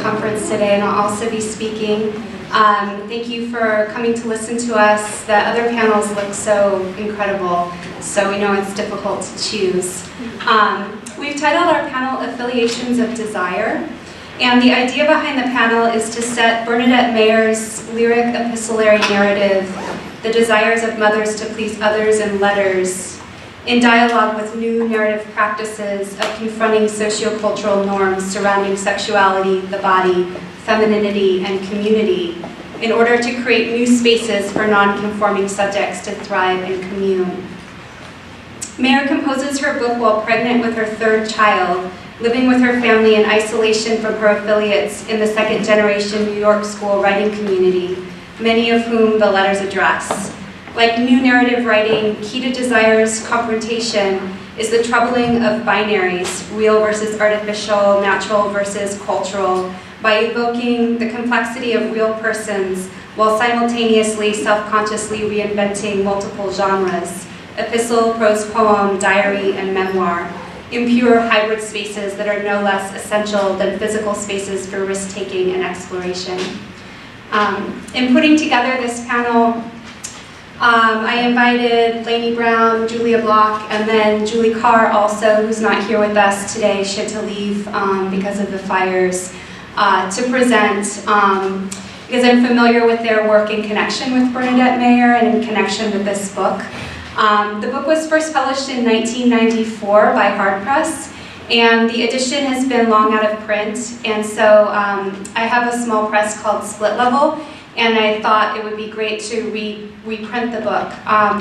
conference today, and I'll also be speaking. Thank you for coming to listen to us. The other panels look so incredible, so we know it's difficult to choose. We've titled our panel Affiliations of Desire, and the idea behind the panel is to set Bernadette Mayer's lyric epistolary narrative, the desires of mothers to please others in letters, in dialogue with new narrative practices of confronting sociocultural norms surrounding sexuality, the body, femininity, and community, in order to create new spaces for non-conforming subjects to thrive and commune. Mayer composes her book while pregnant with her third child, living with her family in isolation from her affiliates in the second-generation New York school writing community, many of whom the letters address. Like new narrative writing, key to Desire's confrontation is the troubling of binaries, real versus artificial, natural versus cultural, by evoking the complexity of real persons while simultaneously self-consciously reinventing multiple genres, epistle, prose poem, diary, and memoir, impure hybrid spaces that are no less essential than physical spaces for risk-taking and exploration. In putting together this panel, I invited Laynie, Browne, Julia Bloch, and then Julie Carr also, who's not here with us today. She had to leave because of the fires, to present, because I'm familiar with their work in connection with Bernadette Mayer and in connection with this book. The book was first published in 1994 by Hard Press, and the edition has been long out of print, and so I have a small press called Split Level, and I thought it would be great to reprint the book.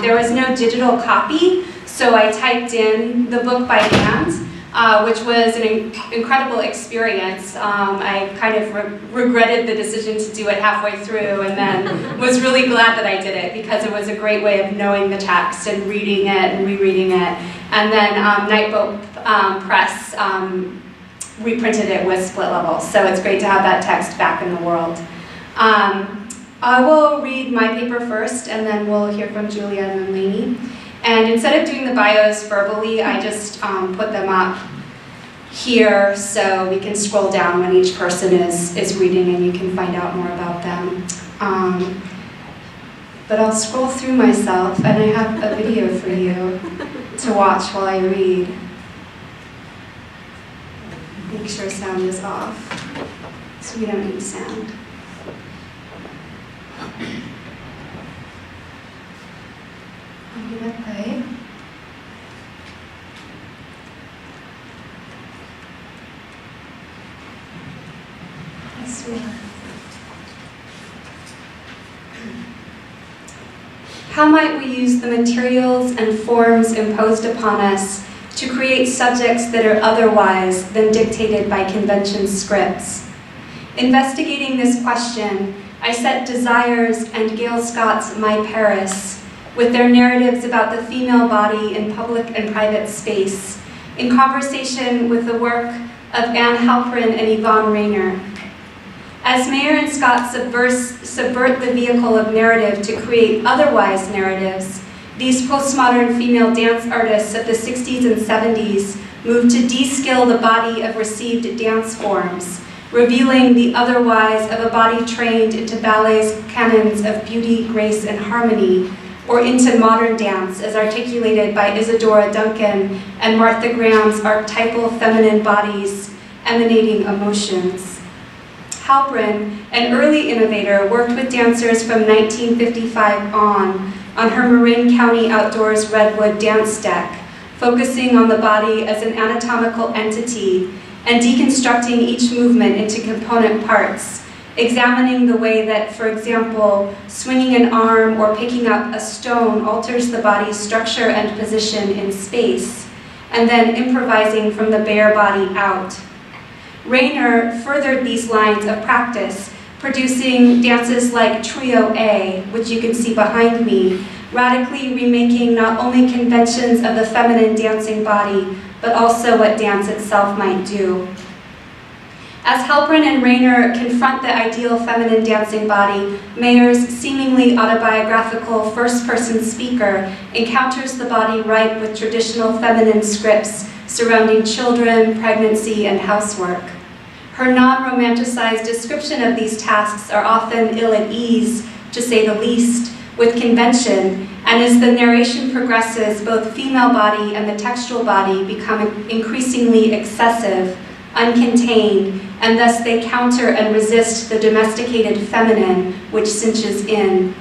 There was no digital copy, so I typed in the book by hand, which was an incredible experience. I kind of regretted the decision to do it halfway through, and then was really glad that I did it, because it was a great way of knowing the text and reading it and rereading it. And then Nightboat Press reprinted it with Split Level, so it's great to have that text back in the world. I will read my paper first, and then we'll hear from Julia and then Laynie. And instead of doing the bios verbally, I just put them up here so we can scroll down when each person is reading and you can find out more about them. But I'll scroll through myself, and I have a video for you to watch while I read. Make sure sound is off, so we don't need sound. I'm gonna play. Yes, we are. How might we use the materials and forms imposed upon us to create subjects that are otherwise than dictated by convention scripts? Investigating this question, I set Desire's and Gail Scott's My Paris, with their narratives about the female body in public and private space, in conversation with the work of Anne Halperin and Yvonne Rainer. As Mayer and Scott subvert the vehicle of narrative to create otherwise narratives, these postmodern female dance artists of the 60s and 70s moved to de-skill the body of received dance forms, revealing the otherwise of a body trained into ballet's canons of beauty, grace, and harmony, or into modern dance as articulated by Isadora Duncan and Martha Graham's archetypal feminine bodies emanating emotions. Halperin, an early innovator, worked with dancers from 1955 on her Marin County Outdoors Redwood dance deck, focusing on the body as an anatomical entity and deconstructing each movement into component parts, examining the way that, for example, swinging an arm or picking up a stone alters the body's structure and position in space, and then improvising from the bare body out. Rainer furthered these lines of practice, producing dances like Trio A, which you can see behind me, radically remaking not only conventions of the feminine dancing body, but also what dance itself might do. As Halperin and Rainer confront the ideal feminine dancing body, Mayer's seemingly autobiographical first-person speaker encounters the body ripe with traditional feminine scripts surrounding children, pregnancy, and housework. Her non-romanticized description of these tasks are often ill at ease, to say the least, with convention, and as the narration progresses, both female body and the textual body become increasingly excessive, uncontained, and thus they counter and resist the domesticated feminine, which cinches in.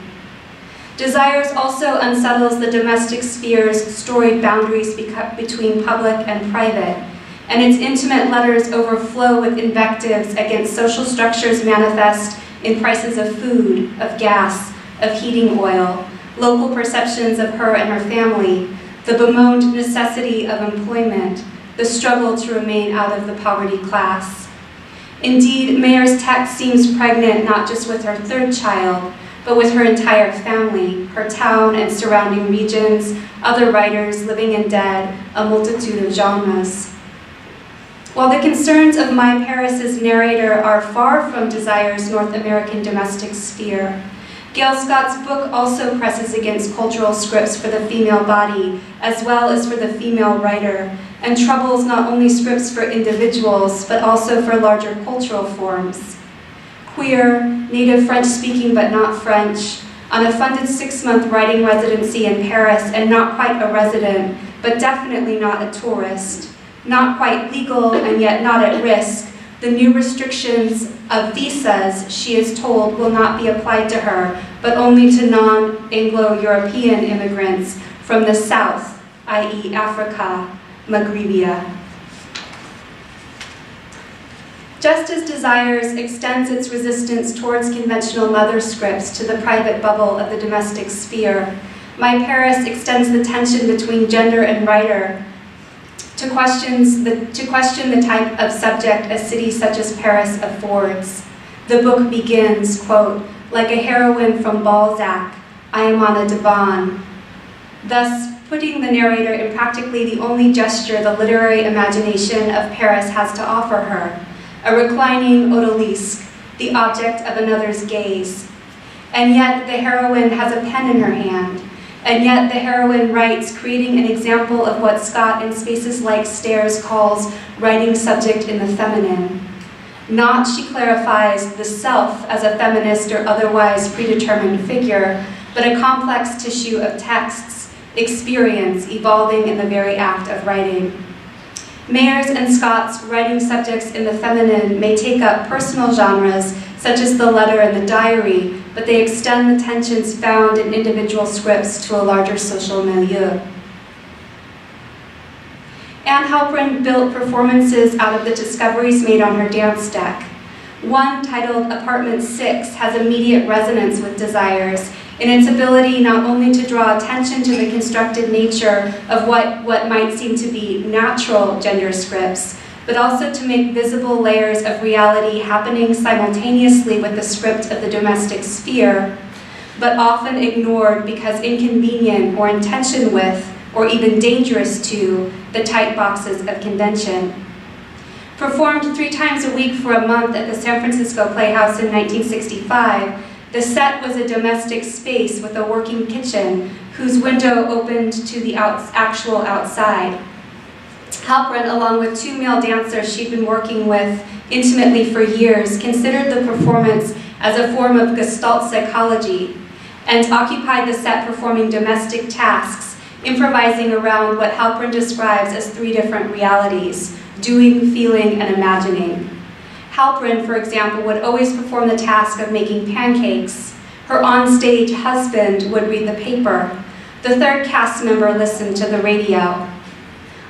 Desires also unsettles the domestic sphere's storied boundaries between public and private, and its intimate letters overflow with invectives against social structures manifest in prices of food, of gas, of heating oil, local perceptions of her and her family, the bemoaned necessity of employment, the struggle to remain out of the poverty class. Indeed, Mayer's text seems pregnant not just with her third child, but with her entire family, her town and surrounding regions, other writers, living and dead, a multitude of genres. While the concerns of My Paris's narrator are far from Desire's North American domestic sphere, Gail Scott's book also presses against cultural scripts for the female body, as well as for the female writer, and troubles not only scripts for individuals, but also for larger cultural forms. Queer, native French-speaking but not French, on a funded 6-month writing residency in Paris and not quite a resident, but definitely not a tourist, not quite legal and yet not at risk, the new restrictions of visas, she is told, will not be applied to her, but only to non-Anglo-European immigrants from the south, i.e. Africa, Maghribia. Just as Desires extends its resistance towards conventional mother scripts to the private bubble of the domestic sphere, My Paris extends the tension between gender and writer to question the type of subject a city such as Paris affords. The book begins, quote, like a heroine from Balzac, I am on a divan, thus putting the narrator in practically the only gesture the literary imagination of Paris has to offer her, a reclining odalisque, the object of another's gaze. And yet the heroine has a pen in her hand, and yet the heroine writes, creating an example of what Scott in Spaces Like Stairs calls writing subject in the feminine. Not, she clarifies, the self as a feminist or otherwise predetermined figure, but a complex tissue of texts, experience evolving in the very act of writing. Mayer's and Scott's writing subjects in the feminine may take up personal genres, such as the letter and the diary, but they extend the tensions found in individual scripts to a larger social milieu. Anne Halprin built performances out of the discoveries made on her dance deck. One, titled Apartment 6, has immediate resonance with Desires in its ability not only to draw attention to the constructed nature of what might seem to be natural gender scripts, but also to make visible layers of reality happening simultaneously with the script of the domestic sphere, but often ignored because inconvenient or in tension with, or even dangerous to, the tight boxes of convention. Performed 3 times a week for a month at the San Francisco Playhouse in 1965, the set was a domestic space with a working kitchen whose window opened to the actual outside. Halprin, along with 2 male dancers she'd been working with intimately for years, considered the performance as a form of Gestalt psychology and occupied the set performing domestic tasks, improvising around what Halprin describes as 3 different realities: doing, feeling, and imagining. Halprin, for example, would always perform the task of making pancakes. Her onstage husband would read the paper. The 3rd cast member listened to the radio.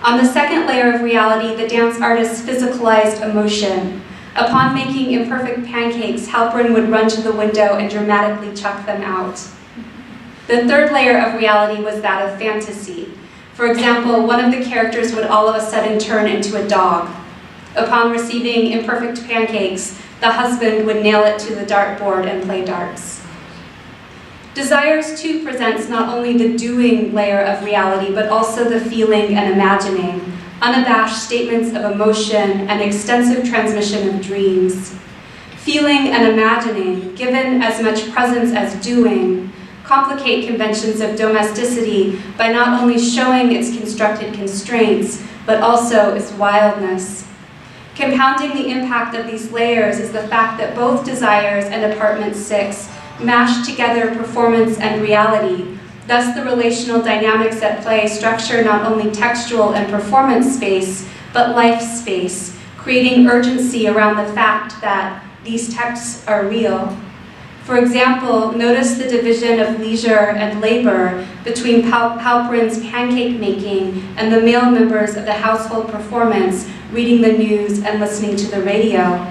On the 2nd layer of reality, the dance artist physicalized emotion. Upon making imperfect pancakes, Halprin would run to the window and dramatically chuck them out. The 3rd layer of reality was that of fantasy. For example, one of the characters would all of a sudden turn into a dog. Upon receiving imperfect pancakes, the husband would nail it to the dartboard and play darts. Desires, too, presents not only the doing layer of reality, but also the feeling and imagining, unabashed statements of emotion, and extensive transmission of dreams. Feeling and imagining, given as much presence as doing, complicate conventions of domesticity by not only showing its constructed constraints, but also its wildness. Compounding the impact of these layers is the fact that both Desires and Apartment 6 mash together performance and reality. Thus, the relational dynamics at play structure not only textual and performance space, but life space, creating urgency around the fact that these texts are real. For example, notice the division of leisure and labor between Halperin's pancake making and the male members of the household performance reading the news and listening to the radio.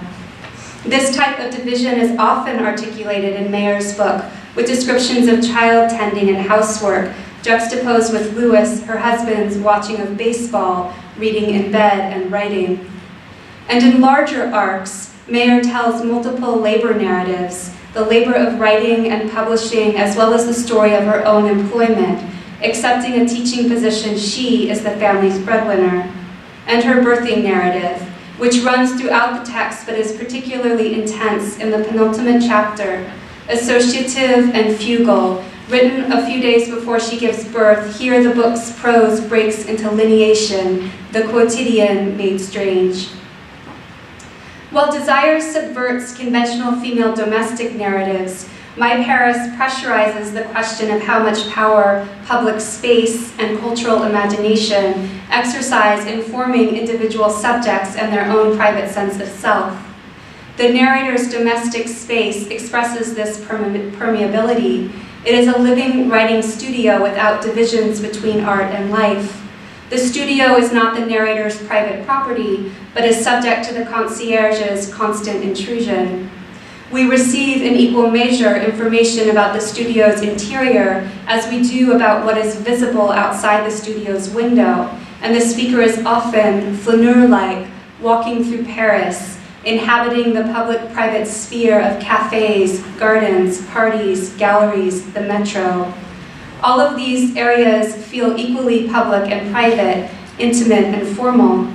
This type of division is often articulated in Mayer's book, with descriptions of child tending and housework, juxtaposed with Louis, her husband's watching of baseball, reading in bed, and writing. And in larger arcs, Mayer tells multiple labor narratives, the labor of writing and publishing, as well as the story of her own employment, accepting a teaching position she is the family's breadwinner, and her birthing narrative, which runs throughout the text but is particularly intense in the penultimate chapter, associative and fugal, written a few days before she gives birth. Here the book's prose breaks into lineation, the quotidian made strange. While Desire subverts conventional female domestic narratives, My Paris pressurizes the question of how much power public space and cultural imagination exercise in forming individual subjects and their own private sense of self. The narrator's domestic space expresses this permeability. It is a living writing studio without divisions between art and life. The studio is not the narrator's private property, but is subject to the concierge's constant intrusion. We receive in equal measure information about the studio's interior as we do about what is visible outside the studio's window, and the speaker is often flaneur-like, walking through Paris, inhabiting the public-private sphere of cafes, gardens, parties, galleries, the metro. All of these areas feel equally public and private, intimate and formal.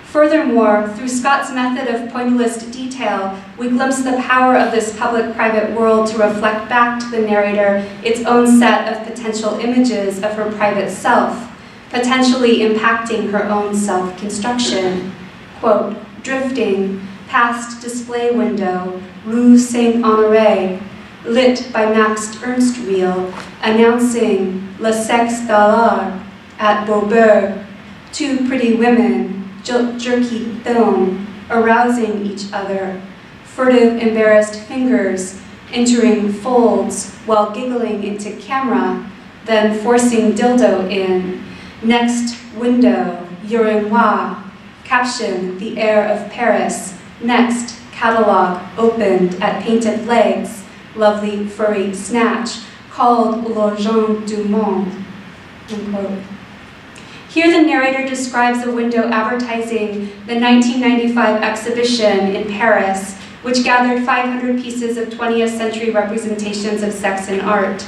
Furthermore, through Scott's method of pointillist detail, we glimpse the power of this public-private world to reflect back to the narrator its own set of potential images of her private self, potentially impacting her own self-construction. Quote, drifting, past display window, Rue Saint-Honoré, lit by Max Ernst reel, announcing Le Sexe d'Alors at Beaubourg, two pretty women, jerky film, arousing each other, furtive, embarrassed fingers entering folds while giggling into camera, then forcing dildo in. Next window, urinoir, caption, the air of Paris. Next, catalog, opened at Painted Legs, lovely furry snatch, called L'Agent du Monde, unquote. Here the narrator describes a window advertising the 1995 exhibition in Paris, which gathered 500 pieces of 20th century representations of sex in art.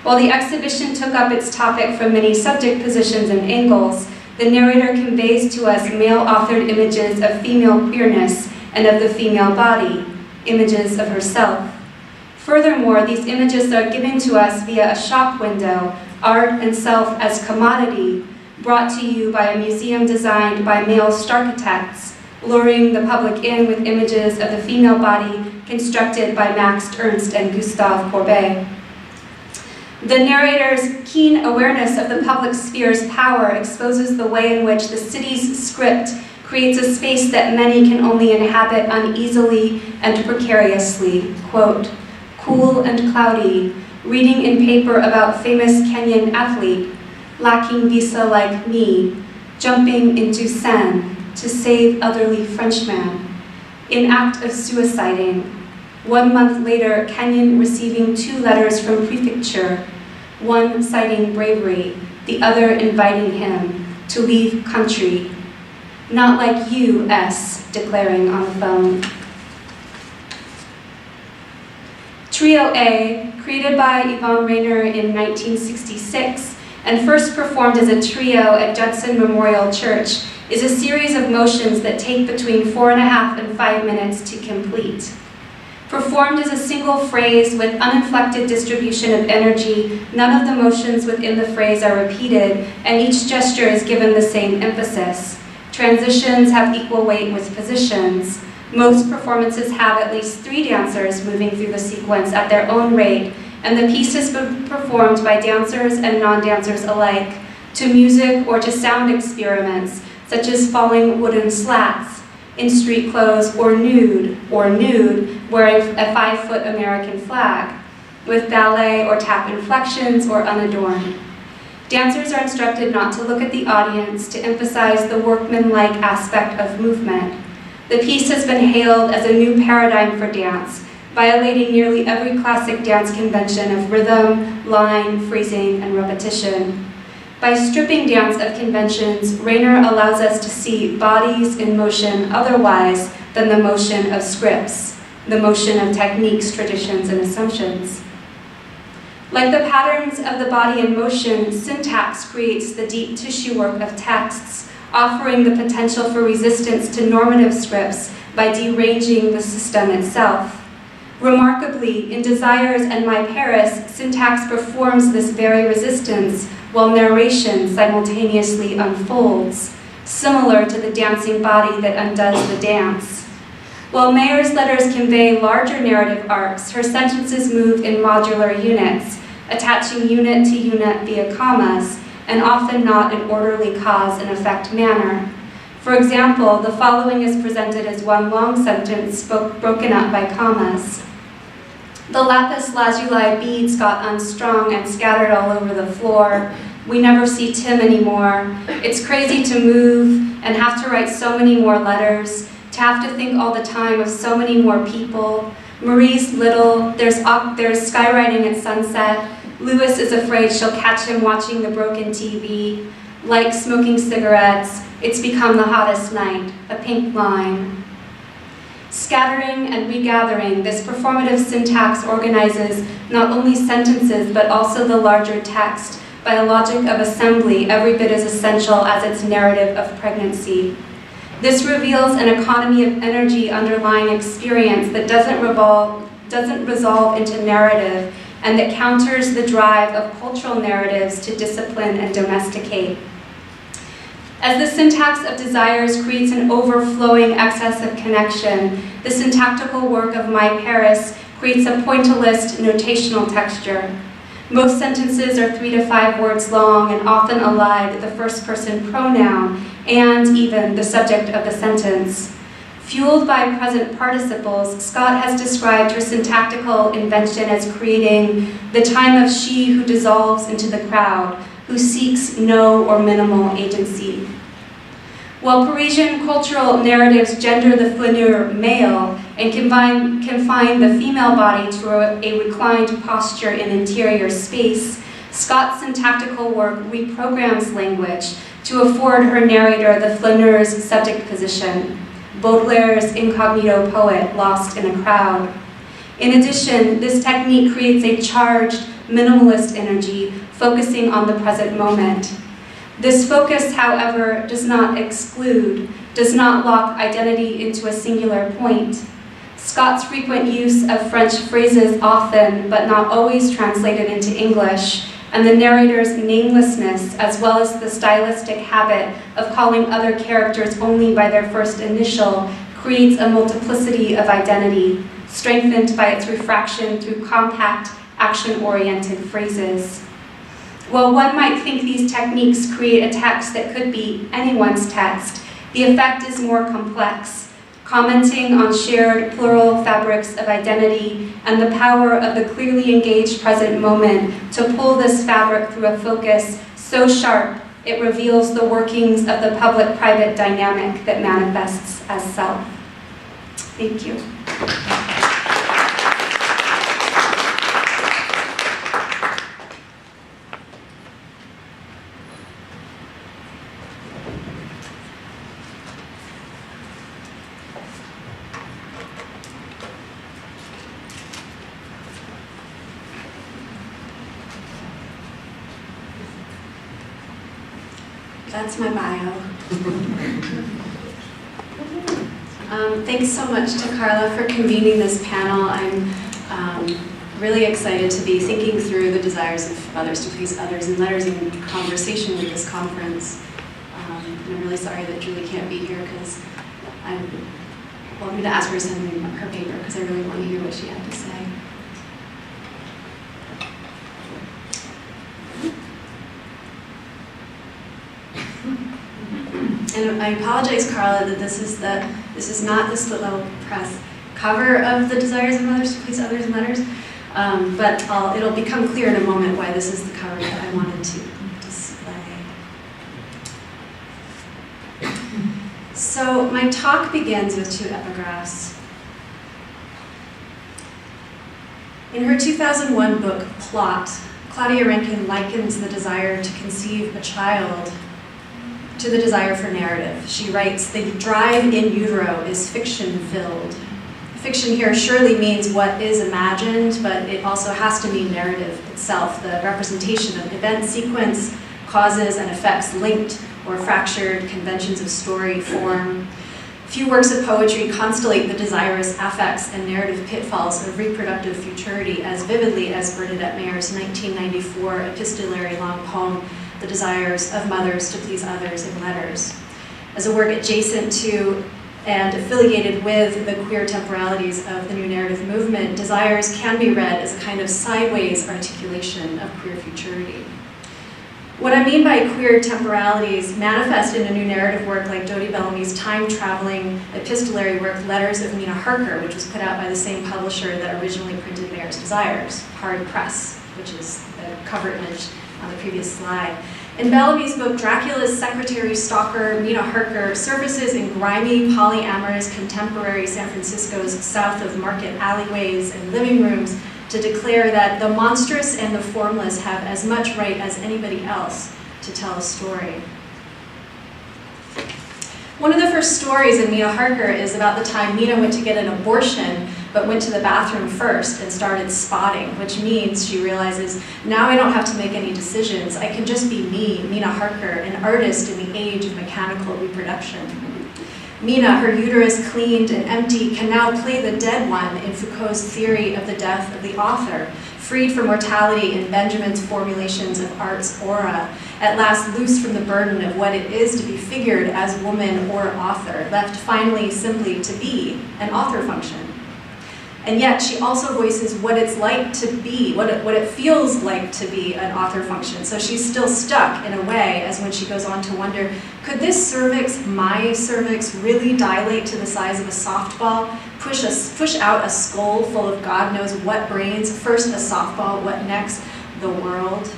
While the exhibition took up its topic from many subject positions and angles, the narrator conveys to us male-authored images of female queerness and of the female body, images of herself. Furthermore, these images are given to us via a shop window, art and self as commodity, brought to you by a museum designed by male starchitects, luring the public in with images of the female body constructed by Max Ernst and Gustave Courbet. The narrator's keen awareness of the public sphere's power exposes the way in which the city's script creates a space that many can only inhabit uneasily and precariously. Quote, cool and cloudy, reading in paper about famous Kenyan athlete, lacking visa like me, jumping into Seine to save elderly Frenchman, in act of suiciding. 1 month later, Kenyan receiving 2 letters from prefecture, one citing bravery, the other inviting him to leave country. Not like you, S, declaring on the phone. Trio A, created by Yvonne Rainer in 1966, and first performed as a trio at Judson Memorial Church, is a series of motions that take between 4.5 and 5 minutes to complete. Performed as a single phrase with uninflected distribution of energy, none of the motions within the phrase are repeated, and each gesture is given the same emphasis. Transitions have equal weight with positions. Most performances have at least 3 dancers moving through the sequence at their own rate, and the piece has been performed by dancers and non-dancers alike, to music or to sound experiments, such as falling wooden slats, in street clothes, or nude, wearing a 5-foot American flag, with ballet or tap inflections or unadorned. Dancers are instructed not to look at the audience to emphasize the workmanlike aspect of movement. The piece has been hailed as a new paradigm for dance, violating nearly every classic dance convention of rhythm, line, phrasing, and repetition. By stripping dance of conventions, Rayner allows us to see bodies in motion otherwise than the motion of scripts, the motion of techniques, traditions, and assumptions. Like the patterns of the body in motion, syntax creates the deep tissue work of texts, offering the potential for resistance to normative scripts by deranging the system itself. Remarkably, in Desires and My Paris, syntax performs this very resistance while narration simultaneously unfolds, similar to the dancing body that undoes the dance. While Mayer's letters convey larger narrative arcs, her sentences move in modular units, attaching unit to unit via commas, and often not in orderly cause and effect manner. For example, the following is presented as one long sentence broken up by commas. The lapis lazuli beads got unstrung and scattered all over the floor. We never see Tim anymore. It's crazy to move and have to write so many more letters, to have to think all the time of so many more people. Marie's little, there's skywriting at sunset. Louis is afraid she'll catch him watching the broken TV. Like smoking cigarettes, it's become the hottest night, a pink line. Scattering and regathering, this performative syntax organizes not only sentences but also the larger text by a logic of assembly every bit as essential as its narrative of pregnancy. This reveals an economy of energy underlying experience that doesn't resolve into narrative and that counters the drive of cultural narratives to discipline and domesticate. As the syntax of desires creates an overflowing excess of connection, the syntactical work of My Paris creates a pointillist notational texture. Most sentences are 3 to 5 words long and often allied with the first-person pronoun and even the subject of the sentence. Fueled by present participles, Scott has described her syntactical invention as creating the time of she who dissolves into the crowd, who seeks no or minimal agency. While Parisian cultural narratives gender the flaneur male and confine the female body to a reclined posture in interior space, Scott's syntactical work reprograms language to afford her narrator the flaneur's subject position, Baudelaire's incognito poet lost in a crowd. In addition, this technique creates a charged, minimalist energy focusing on the present moment. This focus, however, does not exclude, does not lock identity into a singular point. Scott's frequent use of French phrases often, but not always translated into English, and the narrator's namelessness, as well as the stylistic habit of calling other characters only by their first initial, creates a multiplicity of identity, strengthened by its refraction through compact, action-oriented phrases. While one might think these techniques create a text that could be anyone's text, the effect is more complex, commenting on shared plural fabrics of identity and the power of the clearly engaged present moment to pull this fabric through a focus so sharp it reveals the workings of the public-private dynamic that manifests as self. Thank you. That's my bio. Thanks so much to Karla for convening this panel. I'm really excited to be thinking through the desires of others to please others and letters in conversation with this conference. And I'm really sorry that Julie can't be here because I'm going to ask her to send me her paper because I really want to hear what she had to say. And I apologize, Karla, that this is not the split level press cover of the Desires of Mothers to Please Others and Letters, but it'll become clear in a moment why this is the cover that I wanted to display. So my talk begins with two epigraphs. In her 2001 book, Plot, Claudia Rankine likens the desire to conceive a child to the desire for narrative. She writes, "The drive in utero is fiction-filled." Fiction here surely means what is imagined, but it also has to mean narrative itself, the representation of event sequence, causes and effects linked or fractured, conventions of story form. Few works of poetry constellate the desirous affects and narrative pitfalls of reproductive futurity as vividly as Bernadette Mayer's 1994 epistolary long poem, The Desires of Mothers to Please Others in Letters. As a work adjacent to and affiliated with the queer temporalities of the new narrative movement, Desires can be read as a kind of sideways articulation of queer futurity. What I mean by queer temporalities manifest in a new narrative work like Dodie Bellamy's time-traveling epistolary work, Letters of Mina Harker, which was put out by the same publisher that originally printed Mayer's Desires, Hard Press, which is the cover image on the previous slide. In Bellamy's book, Dracula's secretary stalker, Mina Harker, surfaces in grimy, polyamorous, contemporary San Francisco's south of Market alleyways and living rooms to declare that the monstrous and the formless have as much right as anybody else to tell a story. One of the first stories in Mina Harker is about the time Mina went to get an abortion, but went to the bathroom first and started spotting, which means she realizes, now I don't have to make any decisions. I can just be me, Mina Harker, an artist in the age of mechanical reproduction. Mina, her uterus cleaned and empty, can now play the dead one in Foucault's theory of the death of the author, freed from mortality in Benjamin's formulations of art's aura, at last loose from the burden of what it is to be figured as woman or author, left finally simply to be an author function. And yet she also voices what it's like to be, what it feels like to be an author function. So she's still stuck in a way, as when she goes on to wonder, could this cervix, my cervix, really dilate to the size of a softball, push out a skull full of God knows what brains, first a softball, what next, the world?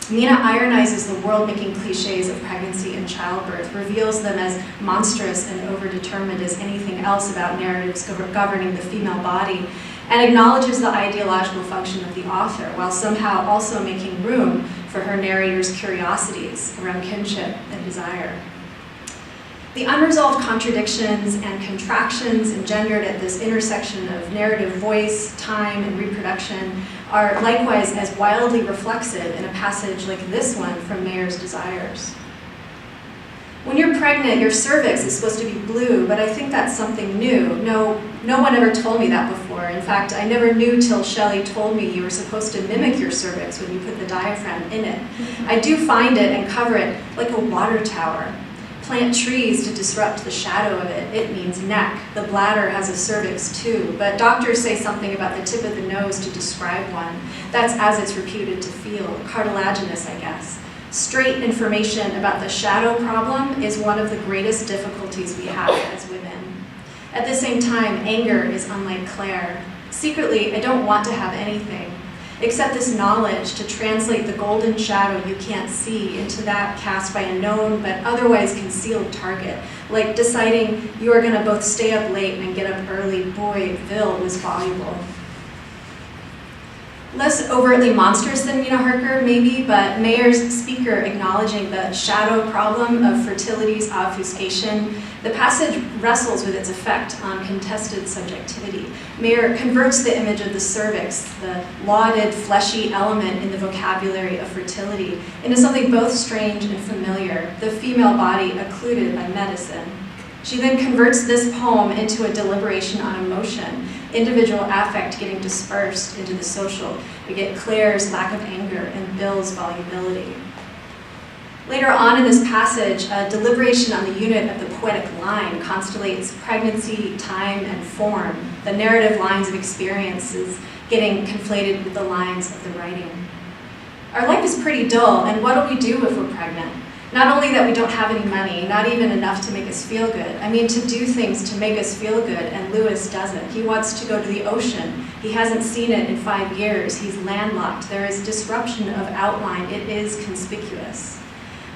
Mina ironizes the world-making cliches of pregnancy and childbirth, reveals them as monstrous and overdetermined as anything else about narratives governing the female body, and acknowledges the ideological function of the author, while somehow also making room for her narrator's curiosities around kinship and desire. The unresolved contradictions and contractions engendered at this intersection of narrative voice, time, and reproduction are likewise as wildly reflexive in a passage like this one from Mayer's Desires. When you're pregnant, your cervix is supposed to be blue, but I think that's something new. No one ever told me that before. In fact, I never knew till Shelley told me you were supposed to mimic your cervix when you put the diaphragm in it. I do find it and cover it like a water tower. Plant trees to disrupt the shadow of it. It means neck. The bladder has a cervix too, but doctors say something about the tip of the nose to describe one. That's as it's reputed to feel, cartilaginous, I guess. Straight information about the shadow problem is one of the greatest difficulties we have as women. At the same time, anger is unlike Claire. Secretly, I don't want to have anything, except this knowledge to translate the golden shadow you can't see into that cast by a known but otherwise concealed target, like deciding you are going to both stay up late and get up early. Boy, Vil was voluble. Less overtly monstrous than Mina Harker, maybe, but Mayer's speaker acknowledging the shadow problem of fertility's obfuscation, the passage wrestles with its effect on contested subjectivity. Mayer converts the image of the cervix, the lauded, fleshy element in the vocabulary of fertility, into something both strange and familiar, the female body occluded by medicine. She then converts this poem into a deliberation on emotion, individual affect getting dispersed into the social. We get Claire's lack of anger and Bill's volubility. Later on in this passage, a deliberation on the unit of the poetic line constellates pregnancy, time, and form, the narrative lines of experiences getting conflated with the lines of the writing. Our life is pretty dull, and what do we do if we're pregnant? Not only that we don't have any money, not even enough to make us feel good. I mean, to do things to make us feel good, and Lewis doesn't. He wants to go to the ocean. He hasn't seen it in 5 years. He's landlocked. There is disruption of outline. It is conspicuous.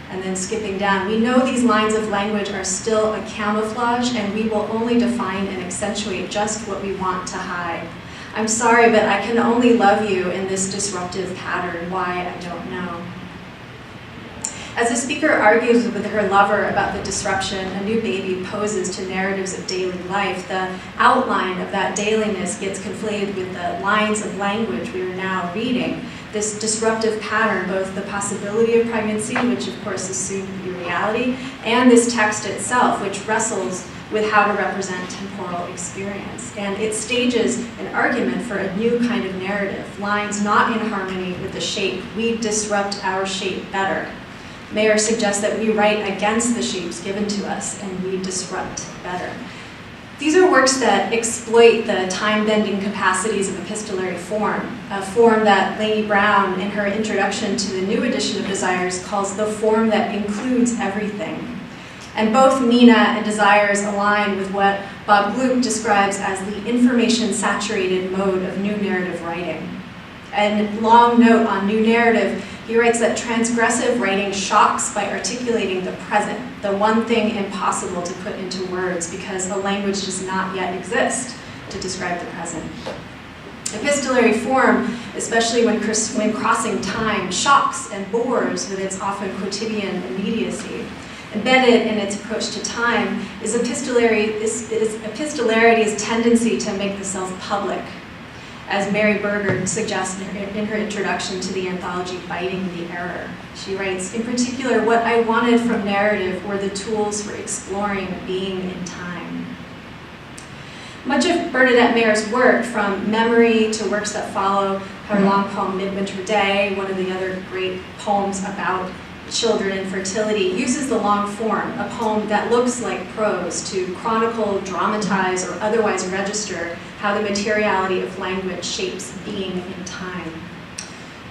And then skipping down, we know these lines of language are still a camouflage, and we will only define and accentuate just what we want to hide. I'm sorry, but I can only love you in this disruptive pattern. Why, I don't know. As the speaker argues with her lover about the disruption a new baby poses to narratives of daily life, the outline of that dailiness gets conflated with the lines of language we are now reading. This disruptive pattern, both the possibility of pregnancy, which of course is soon to be reality, and this text itself, which wrestles with how to represent temporal experience. And it stages an argument for a new kind of narrative, lines not in harmony with the shape. We disrupt our shape better. Mayer suggests that we write against the shapes given to us, and we disrupt better. These are works that exploit the time-bending capacities of epistolary form, a form that Laynie Browne, in her introduction to the new edition of Desires, calls the form that includes everything. And both Mina and Desires align with what Bob Bloch describes as the information-saturated mode of new narrative writing. And long note on new narrative, he writes that transgressive writing shocks by articulating the present, the one thing impossible to put into words because a language does not yet exist to describe the present. Epistolary form, especially when crossing time, shocks and bores with its often quotidian immediacy. Embedded in its approach to time is epistolarity's tendency to make the self public, as Mary Berger suggests in her introduction to the anthology Biting the Error. She writes, in particular, what I wanted from narrative were the tools for exploring being in time. Much of Bernadette Mayer's work, from Memory to works that follow, her long poem Midwinter Day, one of the other great poems about children and fertility, uses the long form, a poem that looks like prose, to chronicle, dramatize, or otherwise register how the materiality of language shapes being in time.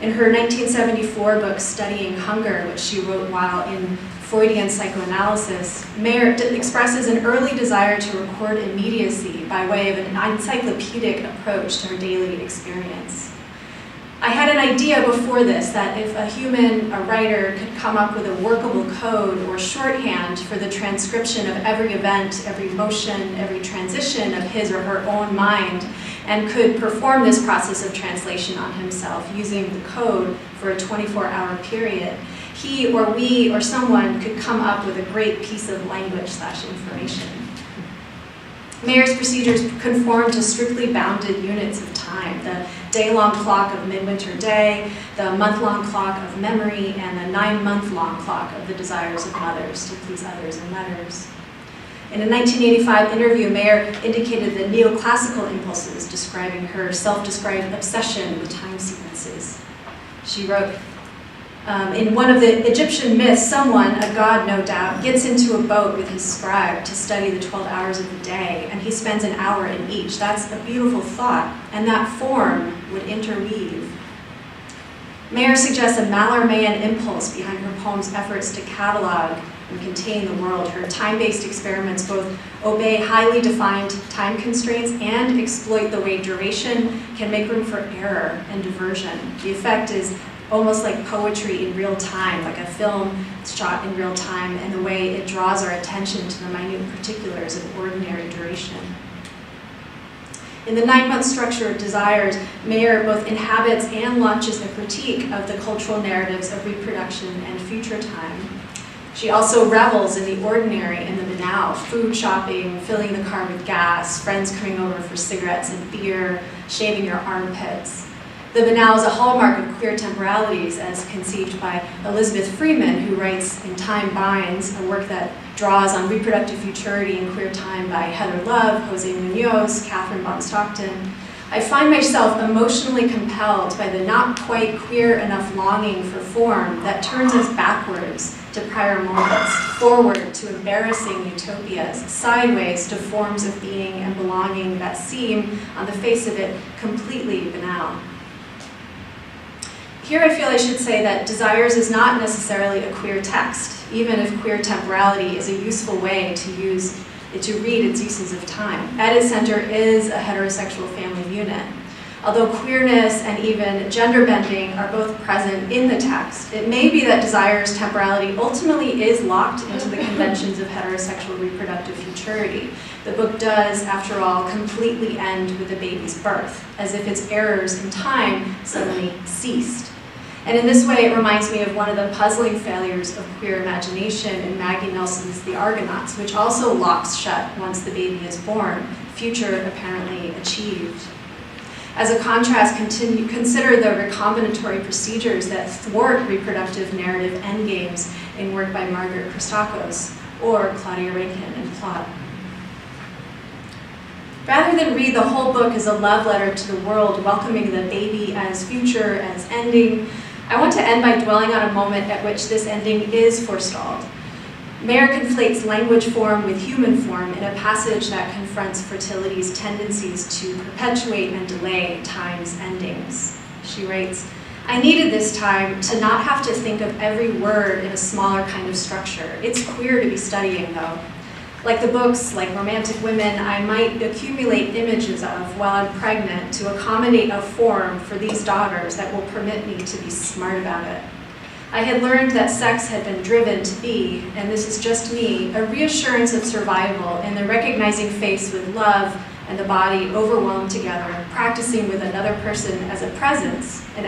In her 1974 book, Studying Hunger, which she wrote while in Freudian psychoanalysis, Mayer expresses an early desire to record immediacy by way of an encyclopedic approach to her daily experience. I had an idea before this that if a human, a writer, could come up with a workable code or shorthand for the transcription of every event, every motion, every transition of his or her own mind, and could perform this process of translation on himself using the code for a 24-hour period, he or we or someone could come up with a great piece of language/information. Mayer's procedures conform to strictly bounded units of time, the day-long clock of Midwinter Day, the month-long clock of Memory, and the 9-month-long clock of the Desires of Mothers, to please others in letters. In a 1985 interview, Mayer indicated the neoclassical impulses describing her self-described obsession with time sequences. She wrote, in one of the Egyptian myths, someone, a god no doubt, gets into a boat with his scribe to study the 12 hours of the day, and he spends an hour in each. That's a beautiful thought, and that form would interweave. Mayer suggests a Mallarmean impulse behind her poem's efforts to catalog and contain the world. Her time-based experiments both obey highly defined time constraints and exploit the way duration can make room for error and diversion. The effect is almost like poetry in real time, like a film shot in real time, and the way it draws our attention to the minute particulars of ordinary duration. In the 9-month structure of Desires, Mayer both inhabits and launches a critique of the cultural narratives of reproduction and future time. She also revels in the ordinary and the banal, food shopping, filling the car with gas, friends coming over for cigarettes and beer, shaving your armpits. The banal is a hallmark of queer temporalities as conceived by Elizabeth Freeman, who writes in Time Binds, a work that draws on reproductive futurity in queer time by Heather Love, Jose Munoz, Catherine von Stockton. I find myself emotionally compelled by the not quite queer enough longing for form that turns us backwards to prior moments, forward to embarrassing utopias, sideways to forms of being and belonging that seem, on the face of it, completely banal. Here I feel I should say that Desires is not necessarily a queer text, even if queer temporality is a useful way to read its uses of time. At its center is a heterosexual family unit. Although queerness and even gender bending are both present in the text, it may be that Desire's temporality ultimately is locked into the conventions of heterosexual reproductive futurity. The book does, after all, completely end with the baby's birth, as if its errors in time suddenly ceased. And in this way, it reminds me of one of the puzzling failures of queer imagination in Maggie Nelson's The Argonauts, which also locks shut once the baby is born, future apparently achieved. As a contrast, consider the recombinatory procedures that thwart reproductive narrative endgames in work by Margaret Christakis or Claudia Rankine in Plot. Rather than read the whole book as a love letter to the world, welcoming the baby as future, as ending, I want to end by dwelling on a moment at which this ending is forestalled. Mayer conflates language form with human form in a passage that confronts fertility's tendencies to perpetuate and delay time's endings. She writes, "I needed this time to not have to think of every word in a smaller kind of structure. It's queer to be studying, though. Like the books, like Romantic Women, I might accumulate images of while I'm pregnant to accommodate a form for these daughters that will permit me to be smart about it. I had learned that sex had been driven to be, and this is just me, a reassurance of survival in the recognizing face with love and the body overwhelmed together, practicing with another person as a presence and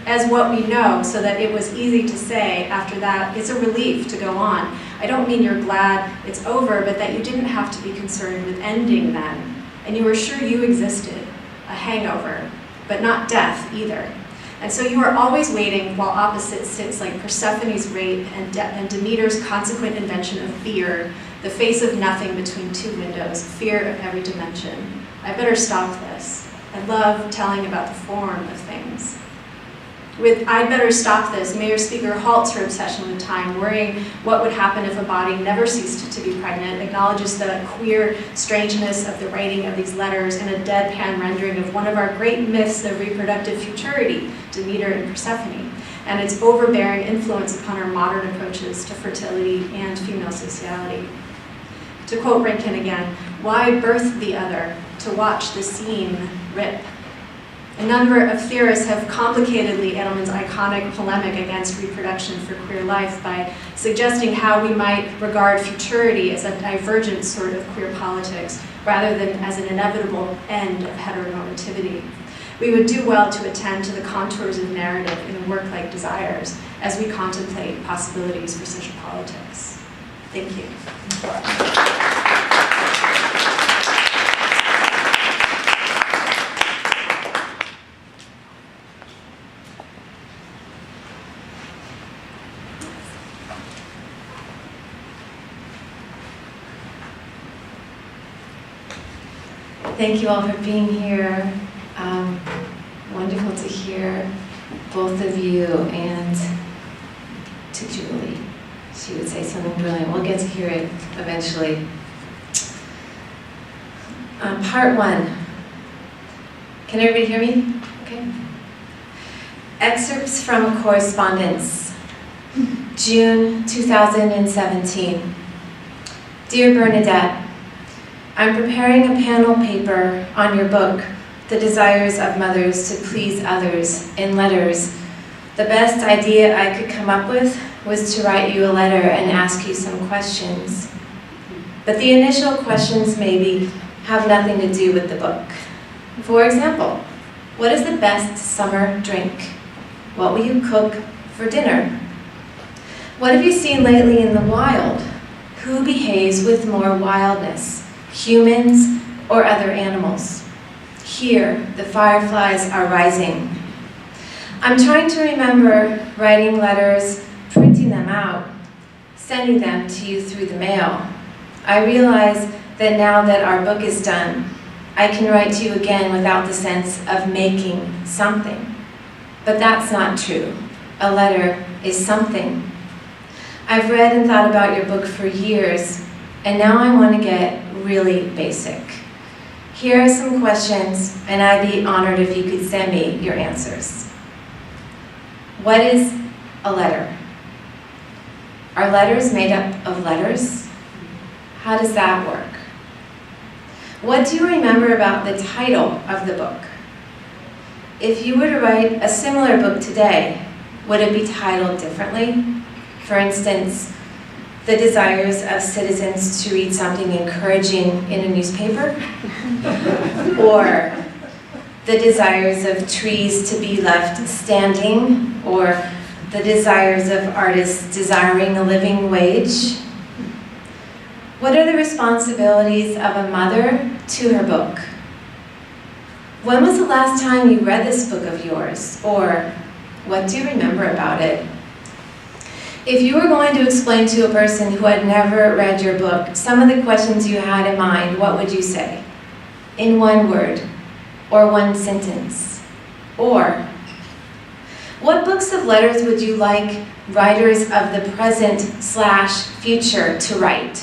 as what we know, so that it was easy to say after that, it's a relief to go on. I don't mean you're glad it's over, but that you didn't have to be concerned with ending then, and you were sure you existed, a hangover, but not death either. And so you are always waiting while opposite sits like Persephone's rape and Demeter's consequent invention of fear, the face of nothing between two windows, fear of every dimension. I better stop this. I love telling about the form of things." With "I'd better stop this," Mayer's speaker halts her obsession with time, worrying what would happen if a body never ceased to be pregnant, acknowledges the queer strangeness of the writing of these letters in a deadpan rendering of one of our great myths of reproductive futurity, Demeter and Persephone, and its overbearing influence upon our modern approaches to fertility and female sociality. To quote Rankine again, "Why birth the other? To watch the seam rip." A number of theorists have complicated Lee Edelman's iconic polemic against reproduction for queer life by suggesting how we might regard futurity as a divergent sort of queer politics, rather than as an inevitable end of heteronormativity. We would do well to attend to the contours of narrative in a work like Desires as we contemplate possibilities for such a politics. Thank you. Thank you all for being here. Wonderful to hear both of you, and to Julie. She would say something brilliant. We'll get to hear it eventually. Part one. Can everybody hear me? Okay. Excerpts from a correspondence. June 2017. Dear Bernadette, I'm preparing a panel paper on your book, The Desires of Mothers to Please Others, in letters. The best idea I could come up with was to write you a letter and ask you some questions. But the initial questions maybe have nothing to do with the book. For example, what is the best summer drink? What will you cook for dinner? What have you seen lately in the wild? Who behaves with more wildness? Humans or other animals? Here, the fireflies are rising. I'm trying to remember writing letters, printing them out, sending them to you through the mail. I realize that now that our book is done, I can write to you again without the sense of making something. But that's not true. A letter is something. I've read and thought about your book for years, and now I want to get really basic. Here are some questions, and I'd be honored if you could send me your answers. What is a letter? Are letters made up of letters? How does that work? What do you remember about the title of the book? If you were to write a similar book today, would it be titled differently? For instance, The Desires of Citizens to Read Something Encouraging in a Newspaper? Or The Desires of Trees to Be Left Standing? Or The Desires of Artists Desiring a Living Wage? What are the responsibilities of a mother to her book? When was the last time you read this book of yours? Or what do you remember about it? If you were going to explain to a person who had never read your book some of the questions you had in mind, what would you say? In one word, or one sentence, or what books of letters would you like writers of the present/future to write?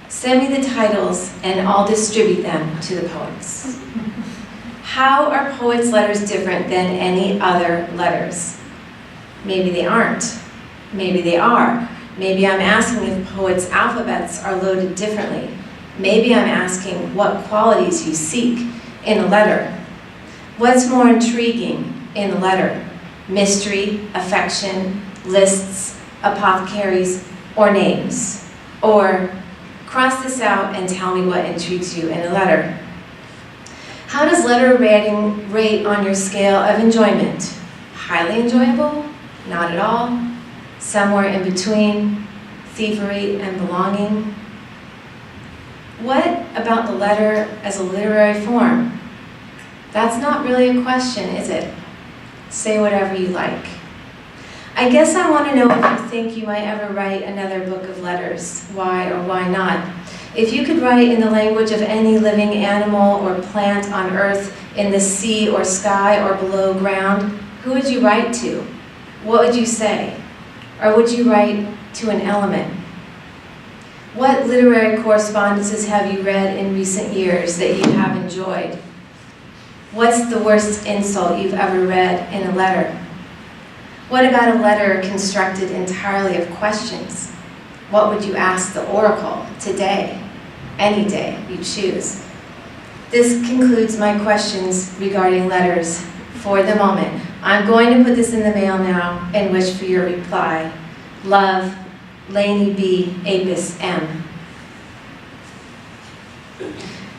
Send me the titles and I'll distribute them to the poets. How are poets' letters different than any other letters? Maybe they aren't. Maybe they are. Maybe I'm asking if poets' alphabets are loaded differently. Maybe I'm asking what qualities you seek in a letter. What's more intriguing in a letter? Mystery, affection, lists, apothecaries, or names? Or cross this out and tell me what intrigues you in a letter. How does letter writing rate on your scale of enjoyment? Highly enjoyable? Not at all? Somewhere in between? Thievery and belonging? What about the letter as a literary form? That's not really a question, is it? Say whatever you like. I guess I want to know if you think you might ever write another book of letters. Why or why not? If you could write in the language of any living animal or plant on earth, in the sea or sky or below ground, who would you write to? What would you say? Or would you write to an element? What literary correspondences have you read in recent years that you have enjoyed? What's the worst insult you've ever read in a letter? What about a letter constructed entirely of questions? What would you ask the oracle today, any day you choose? This concludes my questions regarding letters for the moment. I'm going to put this in the mail now and wish for your reply. Love, Laynie B. Apis M.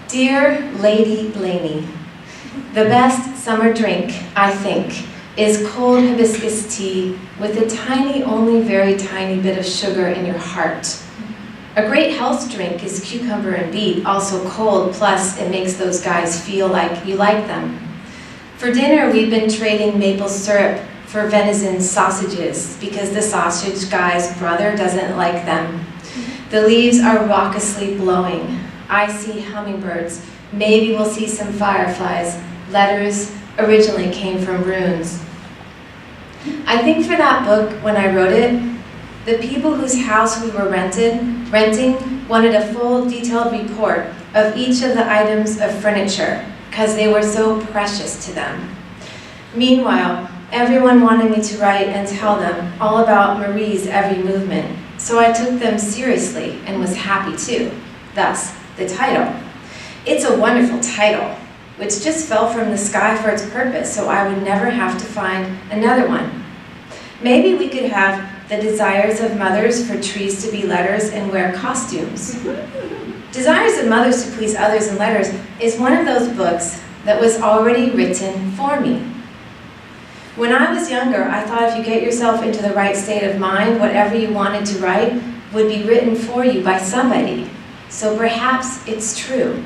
Dear Lady Laynie, the best summer drink, I think, is cold hibiscus tea with a tiny, only very tiny bit of sugar in your heart. A great health drink is cucumber and beet, also cold, plus it makes those guys feel like you like them. For dinner, we've been trading maple syrup for venison sausages because the sausage guy's brother doesn't like them. The leaves are raucously blowing. I see hummingbirds. Maybe we'll see some fireflies. Letters originally came from runes. I think for that book, when I wrote it, the people whose house we were renting wanted a full detailed report of each of the items of furniture because they were so precious to them. Meanwhile, everyone wanted me to write and tell them all about Marie's every movement, so I took them seriously and was happy too, thus the title. It's a wonderful title, which just fell from the sky for its purpose, so I would never have to find another one. Maybe we could have The Desires of Mothers for Trees to Be Letters and Wear Costumes. Desires of Mothers to Please Others in Letters is one of those books that was already written for me. When I was younger, I thought if you get yourself into the right state of mind, whatever you wanted to write would be written for you by somebody. So perhaps it's true.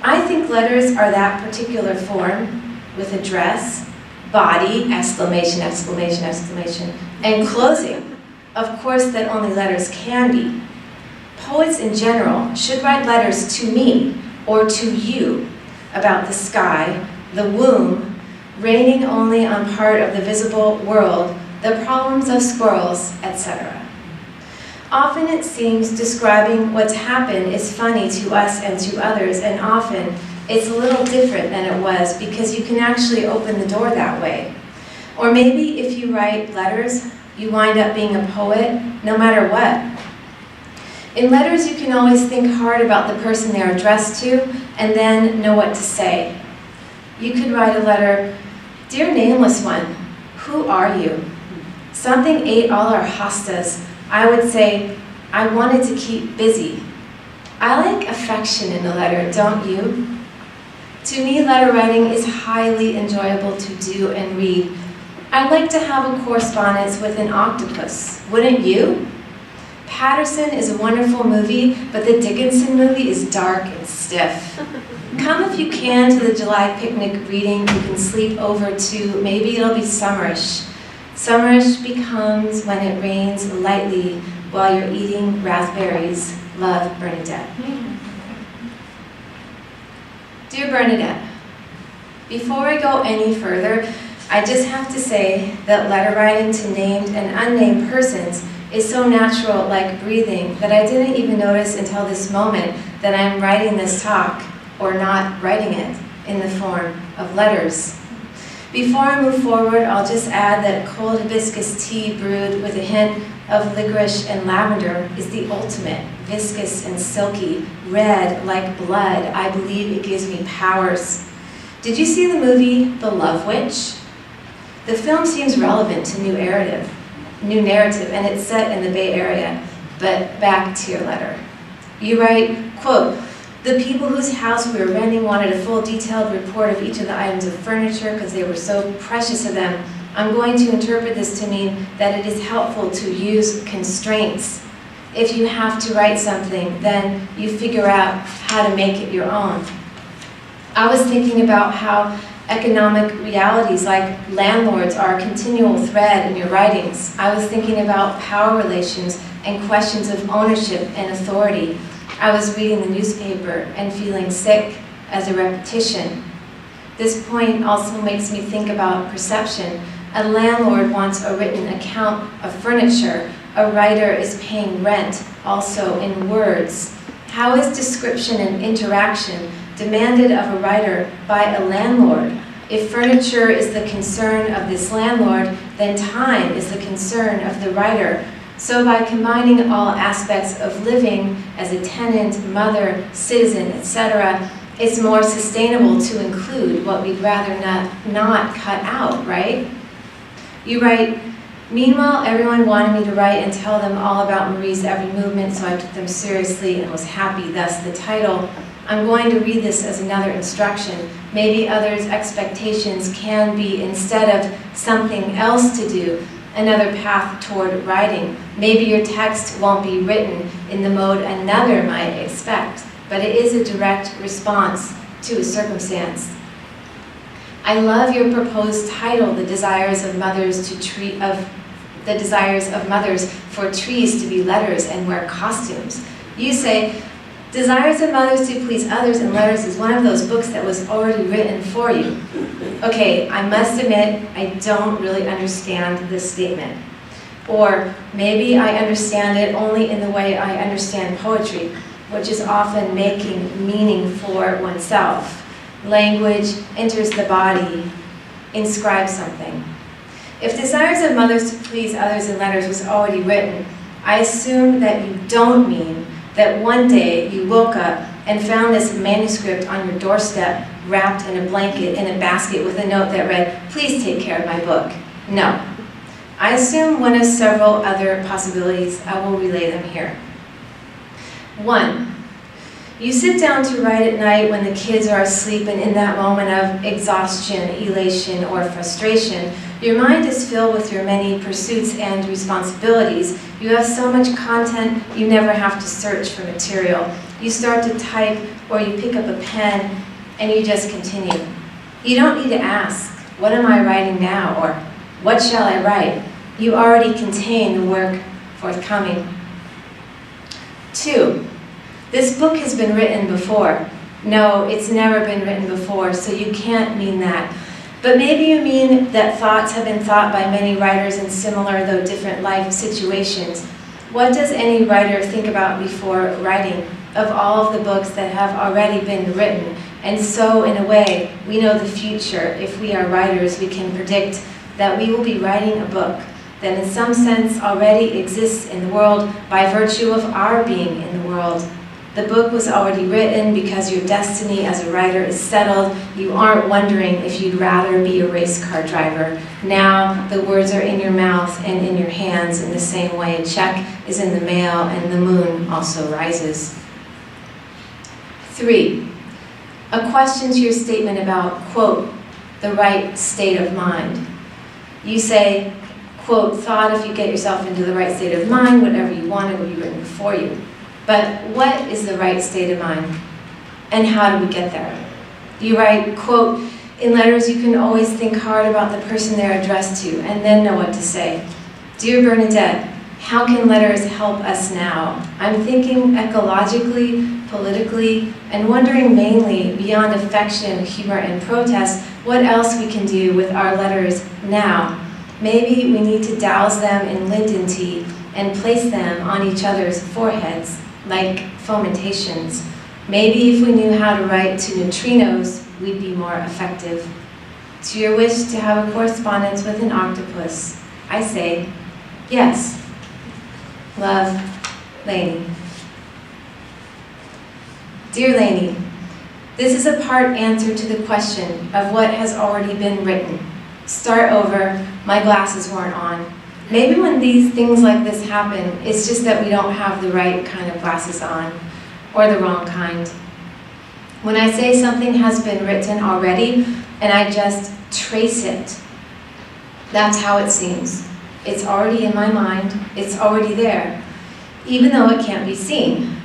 I think letters are that particular form, with address, body, exclamation, exclamation, exclamation, and closing. Of course, that only letters can be. Poets in general should write letters to me or to you. about the sky, the womb, raining only on part of the visible world, the problems of squirrels, etc. Often it seems describing what's happened is funny to us and to others, and often it's a little different than it was because you can actually open the door that way. Or maybe if you write letters, you wind up being a poet, no matter what. In letters, you can always think hard about the person they're addressed to and then know what to say. You could write a letter, "Dear nameless one, who are you? Something ate all our hostas. I would say, I wanted to keep busy." I like affection in a letter, don't you? To me, letter writing is highly enjoyable to do and read. I'd like to have a correspondence with an octopus, wouldn't you? Patterson is a wonderful movie, but the Dickinson movie is dark and stiff. Come if you can to the July picnic reading. You can sleep over to, maybe it'll be summerish. Summerish becomes when it rains lightly while you're eating raspberries. Love, Bernadette. Dear Bernadette, before we go any further, I just have to say that letter writing to named and unnamed persons is so natural, like breathing, that I didn't even notice until this moment that I'm writing this talk, or not writing it, in the form of letters. Before I move forward, I'll just add that cold hibiscus tea brewed with a hint of licorice and lavender is the ultimate, viscous and silky, red like blood. I believe it gives me powers. Did you see the movie The Love Witch? The film seems relevant to new narrative, and it's set in the Bay Area. But back to your letter. You write, quote, "The people whose house we were renting wanted a full detailed report of each of the items of furniture because they were so precious to them. I'm going to interpret this to mean that it is helpful to use constraints. If you have to write something, then you figure out how to make it your own." I was thinking about how economic realities like landlords are a continual thread in your writings. I was thinking about power relations and questions of ownership and authority. I was reading the newspaper and feeling sick as a repetition. This point also makes me think about perception. A landlord wants a written account of furniture. A writer is paying rent, also in words. How is description and interaction demanded of a writer by a landlord? If furniture is the concern of this landlord, then time is the concern of the writer. So by combining all aspects of living as a tenant, mother, citizen, etc., it's more sustainable to include what we'd rather not cut out, right? You write, "Meanwhile, everyone wanted me to write and tell them all about Marie's every movement, so I took them seriously and was happy, thus the title. I'm going to read this as another instruction. Maybe others' expectations can be, instead of something else to do, another path toward writing. Maybe your text won't be written in the mode another might expect, but it is a direct response to a circumstance. I love your proposed title, The Desires of Mothers for Trees to be Letters and Wear Costumes. You say, Desires of Mothers to Please Others in Letters is one of those books that was already written for you. Okay, I must admit, I don't really understand this statement. Or maybe I understand it only in the way I understand poetry, which is often making meaning for oneself. Language enters the body, inscribes something. If Desires of Mothers to Please Others in Letters was already written, I assume that you don't mean that one day you woke up and found this manuscript on your doorstep, wrapped in a blanket in a basket with a note that read, "Please take care of my book." No. I assume one of several other possibilities. I will relay them here. 1. You sit down to write at night when the kids are asleep, and in that moment of exhaustion, elation, or frustration, your mind is filled with your many pursuits and responsibilities. You have so much content, you never have to search for material. You start to type, or you pick up a pen, and you just continue. You don't need to ask, what am I writing now, or what shall I write? You already contain the work forthcoming. 2. This book has been written before. No, it's never been written before, so you can't mean that. But maybe you mean that thoughts have been thought by many writers in similar, though different life situations. What does any writer think about before writing? Of all of the books that have already been written. And so, in a way, we know the future. If we are writers, we can predict that we will be writing a book that in some sense already exists in the world by virtue of our being in the world. The book was already written because your destiny as a writer is settled. You aren't wondering if you'd rather be a race car driver. Now the words are in your mouth and in your hands in the same way a check is in the mail and the moon also rises. 3. A question to your statement about, quote, the right state of mind. You say, quote, thought if you get yourself into the right state of mind, whatever you wanted will be written for you. But what is the right state of mind? And how do we get there? You write, quote, in letters you can always think hard about the person they're addressed to and then know what to say. Dear Bernadette, how can letters help us now? I'm thinking ecologically, politically, and wondering mainly beyond affection, humor, and protest, what else we can do with our letters now. Maybe we need to douse them in linden tea and place them on each other's foreheads, like fomentations. Maybe if we knew how to write to neutrinos, we'd be more effective. To your wish to have a correspondence with an octopus, I say, yes. Love, Laynie. Dear Laynie, this is a part answer to the question of what has already been written. Start over, my glasses weren't on. Maybe when these things like this happen, it's just that we don't have the right kind of glasses on, or the wrong kind. When I say something has been written already, and I just trace it, that's how it seems. It's already in my mind, it's already there, even though it can't be seen.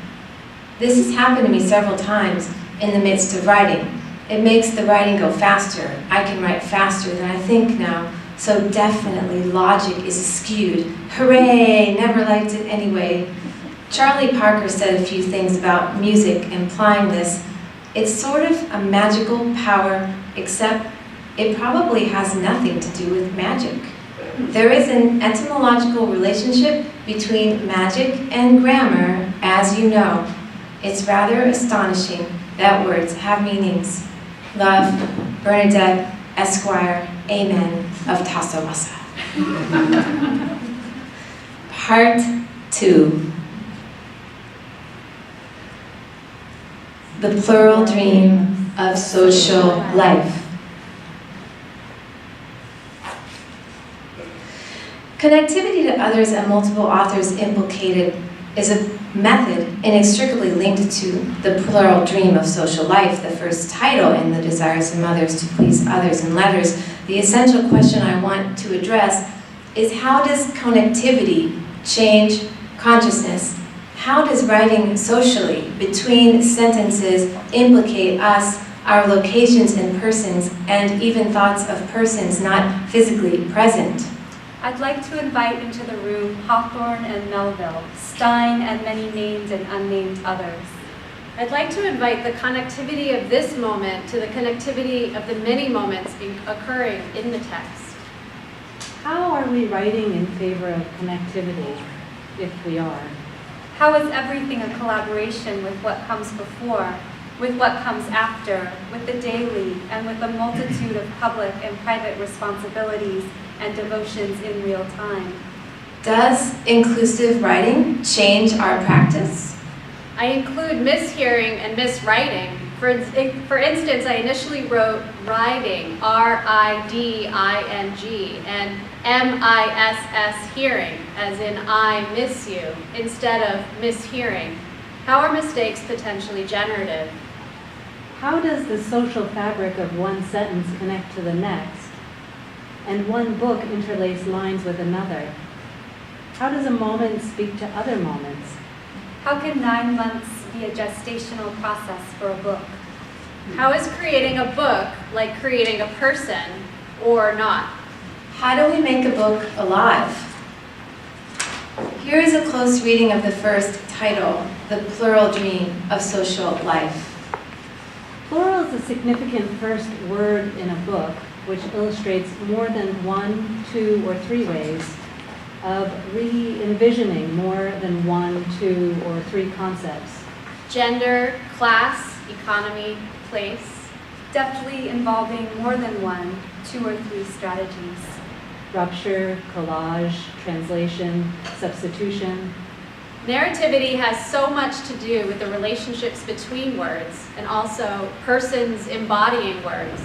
This has happened to me several times in the midst of writing. It makes the writing go faster. I can write faster than I think now. So definitely logic is skewed. Hooray, never liked it anyway. Charlie Parker said a few things about music implying this. It's sort of a magical power, except it probably has nothing to do with magic. There is an etymological relationship between magic and grammar, as you know. It's rather astonishing that words have meanings. Love, Bernadette, Esquire, Amen of Tassawasa. Part 2. The plural dream of social life. Connectivity to others and multiple authors implicated is a method inextricably linked to the plural dream of social life, the first title in The Desires of Mothers to Please Others in Letters. The essential question I want to address is, how does connectivity change consciousness? How does writing socially between sentences implicate us, our locations and persons, and even thoughts of persons not physically present? I'd like to invite into the room Hawthorne and Melville, Stein and many named and unnamed others. I'd like to invite the connectivity of this moment to the connectivity of the many moments occurring in the text. How are we writing in favor of connectivity, if we are? How is everything a collaboration with what comes before, with what comes after, with the daily, and with a multitude of public and private responsibilities and devotions in real time? Does inclusive writing change our practice? I include mishearing and miswriting. For instance, I initially wrote riding, R-I-D-I-N-G, and M-I-S-S hearing, as in I miss you, instead of mishearing. How are mistakes potentially generative? How does the social fabric of one sentence connect to the next, and one book interlace lines with another? How does a moment speak to other moments? How can 9 months be a gestational process for a book? How is creating a book like creating a person, or not? How do we make a book alive? Here is a close reading of the first title, The Plural Dream of Social Life. Plural is a significant first word in a book which illustrates more than one, two, or three ways of re-envisioning more than one, two, or three concepts. Gender, class, economy, place. Deftly involving more than one, two, or three strategies. Rupture, collage, translation, substitution. Narrativity has so much to do with the relationships between words and also persons embodying words.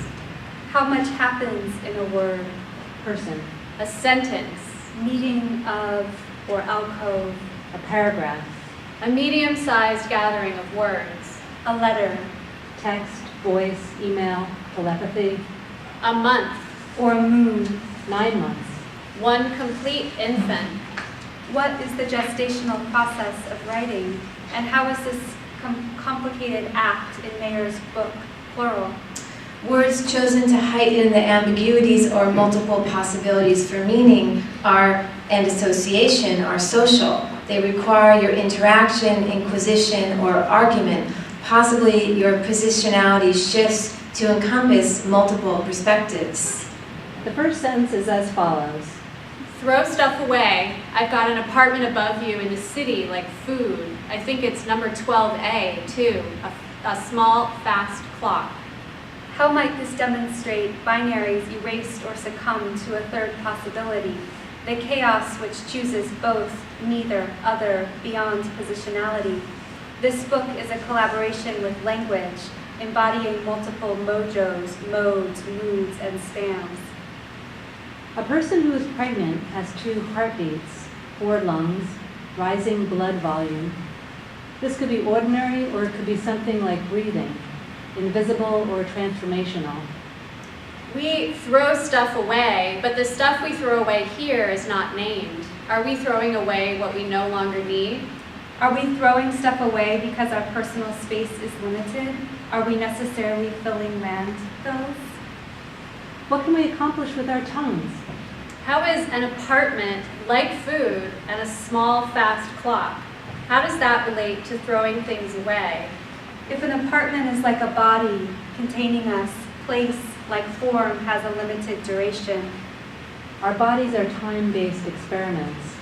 How much happens in a word? Person. A sentence, Meeting of or alcove. A paragraph. a medium-sized gathering of words. A letter. Text, voice, email, telepathy. A month, Or a moon. 9 months. one complete infant. What is the gestational process of writing? And how is this complicated act in Mayer's book, plural? Words chosen to heighten the ambiguities or multiple possibilities for meaning and association are social. They require your interaction, inquisition, or argument. Possibly your positionality shifts to encompass multiple perspectives. The first sentence is as follows. Throw stuff away. I've got an apartment above you in the city, like food. I think it's number 12A, too. A small, fast clock. How might this demonstrate binaries erased or succumb to a third possibility? The chaos which chooses both, neither, other, beyond positionality. This book is a collaboration with language, embodying multiple mojos, modes, moods, and spans. A person who is pregnant has 2 heartbeats, 4 lungs, rising blood volume. This could be ordinary or it could be something like breathing, invisible or transformational. We throw stuff away, but the stuff we throw away here is not named. Are we throwing away what we no longer need? Are we throwing stuff away because our personal space is limited? Are we necessarily filling landfills? What can we accomplish with our tongues? How is an apartment, like food, and a small, fast clock? How does that relate to throwing things away? If an apartment is like a body containing us, place, like form, has a limited duration. Our bodies are time-based experiments.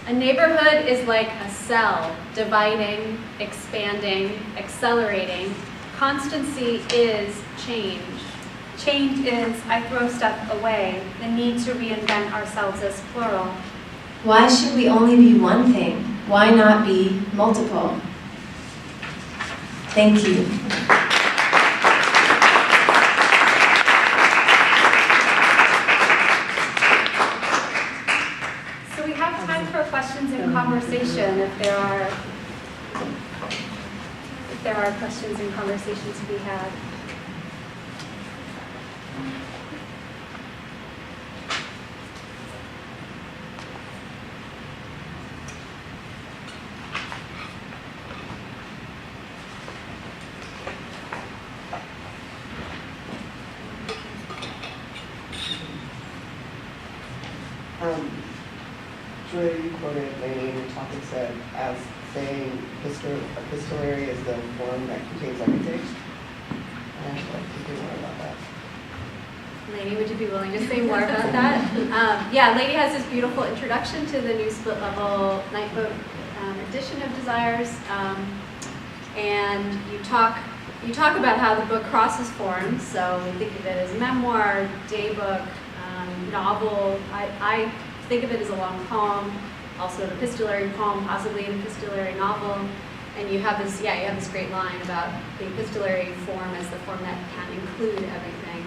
A neighborhood is like a cell, dividing, expanding, accelerating. Constancy is change. Change is, I throw stuff away, the need to reinvent ourselves as plural. Why should we only be one thing? Why not be multiple? Thank you. So we have time for questions and conversation if there are questions and conversation to be had. Julia, you quoted Laynie in your talk and said, as saying epistolary is the form that contains everything. And I'd like to hear more about that. Laynie, would you be willing to say more about that? Yeah, Laynie has this beautiful introduction to the new split level Nightboat edition of Desires. And you talk about how the book crosses forms. So we think of it as memoir, daybook, novel. I think of it as a long poem, also an epistolary poem, possibly an epistolary novel. And you have this great line about the epistolary form as the form that can include everything.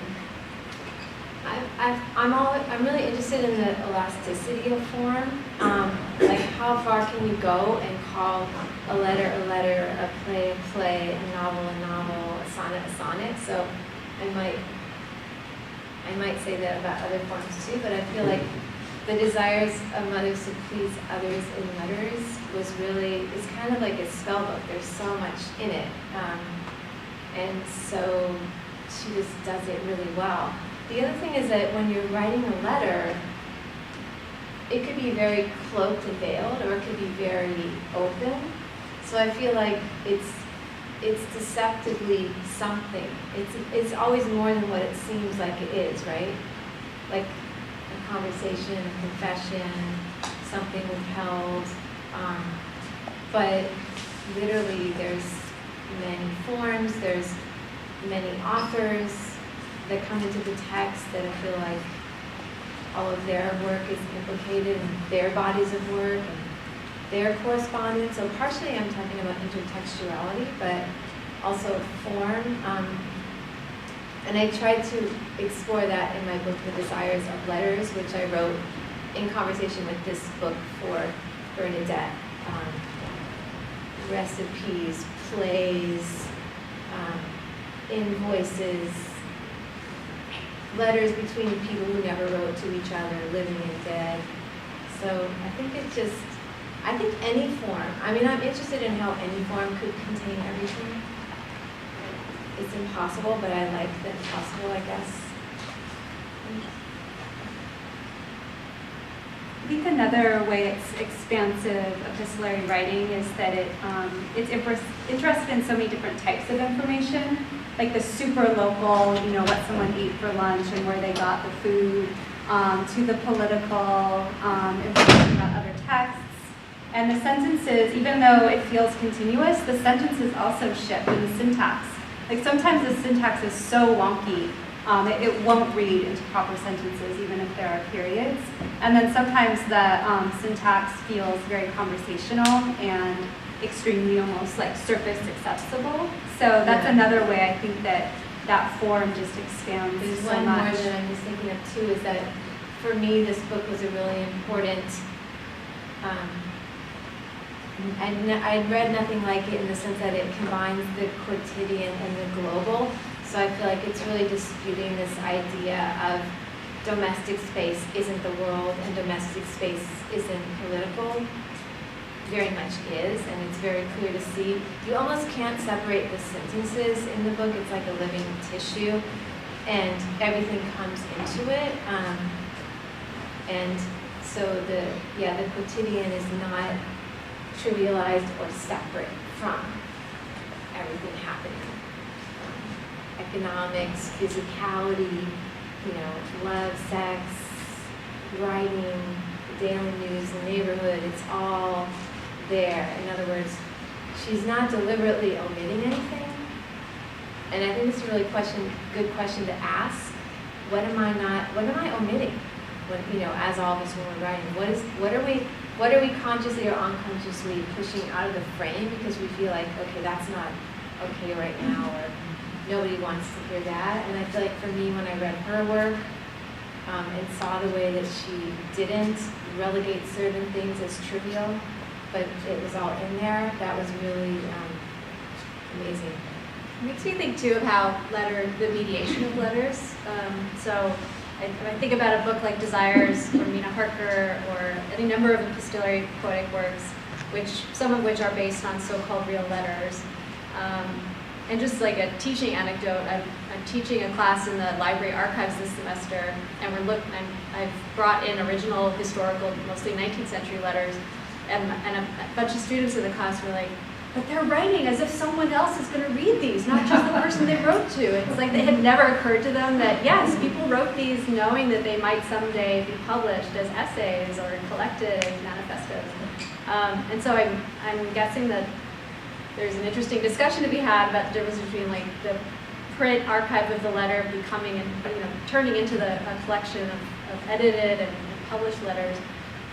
I'm really interested in the elasticity of form. Like how far can you go and call a letter, a play, a novel, a sonnet. So I might say that about other forms too, but I feel like the desires of mothers to please others in letters is kind of like a spell book. There's so much in it. And so she just does it really well. The other thing is that when you're writing a letter, it could be very cloaked and veiled, or it could be very open. So I feel like it's it's deceptively something. It's always more than what it seems like it is, right? Like a conversation, a confession, something withheld. But literally there's many forms, there's many authors that come into the text that I feel like all of their work is implicated in their bodies of work and their correspondence. So partially I'm talking about intertextuality, but also form. And I tried to explore that in my book, The Desires of Letters, which I wrote in conversation with this book for Bernadette. Recipes, plays, invoices, letters between people who never wrote to each other, living and dead. So I think any form, I mean, I'm interested in how any form could contain everything. It's impossible, but I like the impossible, I guess. I think another way it's expansive epistolary writing is that it's interested in so many different types of information, like the super local, what someone ate for lunch and where they got the food, to the political information about other texts. And the sentences, even though it feels continuous, the sentences also shift in the syntax. Like sometimes the syntax is so wonky, it won't read into proper sentences even if there are periods. And then sometimes the syntax feels very conversational and extremely almost like surface accessible. So that's another way I think that form just expands There's so one much. more that I'm just thinking of too, is that for me this book was a really important, I'd read nothing like it in the sense that it combines the quotidian and the global. So I feel like it's really disputing this idea of domestic space isn't the world and domestic space isn't political. Very much is, and it's very clear to see. You almost can't separate the sentences in the book. It's like a living tissue, and everything comes into it. And so the quotidian is not trivialized or separate from everything happening. Economics, physicality, love, sex, writing, the daily news, the neighborhood, it's all there. In other words, she's not deliberately omitting anything. And I think it's a really good question to ask. What am I omitting? As all of us when we're writing, what are we consciously or unconsciously pushing out of the frame because we feel like, okay, that's not okay right now, or nobody wants to hear that. And I feel like for me, when I read her work and saw the way that she didn't relegate certain things as trivial, but it was all in there, that was really amazing. It makes me think too of how the mediation of letters. So I think about a book like Desires or Mina Harker or any number of epistolary poetic works, some of which are based on so-called real letters. And just like a teaching anecdote, I'm teaching a class in the library archives this semester, and I've brought in original historical, mostly 19th century letters, and a bunch of students in the class were like, but they're writing as if someone else is going to read these, not just the person they wrote to. It's like it had never occurred to them that, yes, people wrote these knowing that they might someday be published as essays or collected as manifestos. And so I'm guessing that there's an interesting discussion to be had about the difference between like the print archive of the letter becoming and turning into a collection of edited and published letters,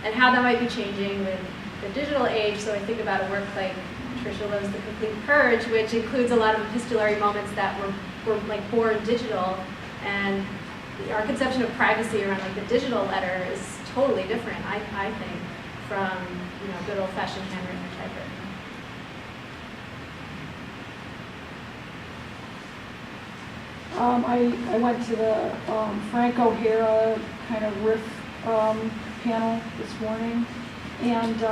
and how that might be changing with the digital age. So I think about a work like Tricia Lowe's The Complete Purge, which includes a lot of epistolary moments that were like born digital, and our conception of privacy around like the digital letter is totally different, I think, from good old-fashioned handwritten or typewritten. I went to the Frank O'Hara kind of riff panel this morning, and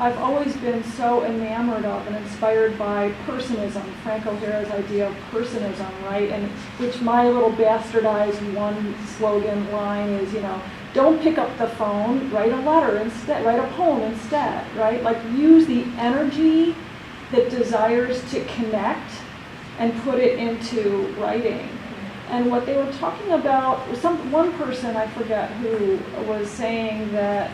I've always been so enamored of and inspired by personism, Frank O'Hara's idea of personism, right? And which my little bastardized one slogan line is, don't pick up the phone, write a letter instead, write a poem instead, right? Like use the energy that desires to connect and put it into writing. And what they were talking about, one person, I forget who, was saying that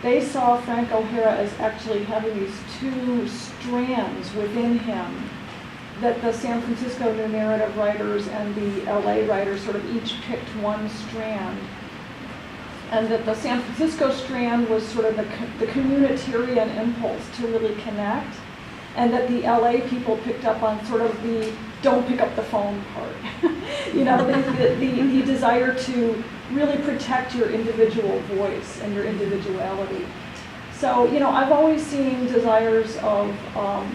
they saw Frank O'Hara as actually having these two strands within him, that the San Francisco New Narrative writers and the LA writers sort of each picked one strand. And that the San Francisco strand was sort of the communitarian impulse to really connect, and that the LA people picked up on sort of the don't pick up the phone part. You know, the desire to really protect your individual voice and your individuality. So, you know, I've always seen desires of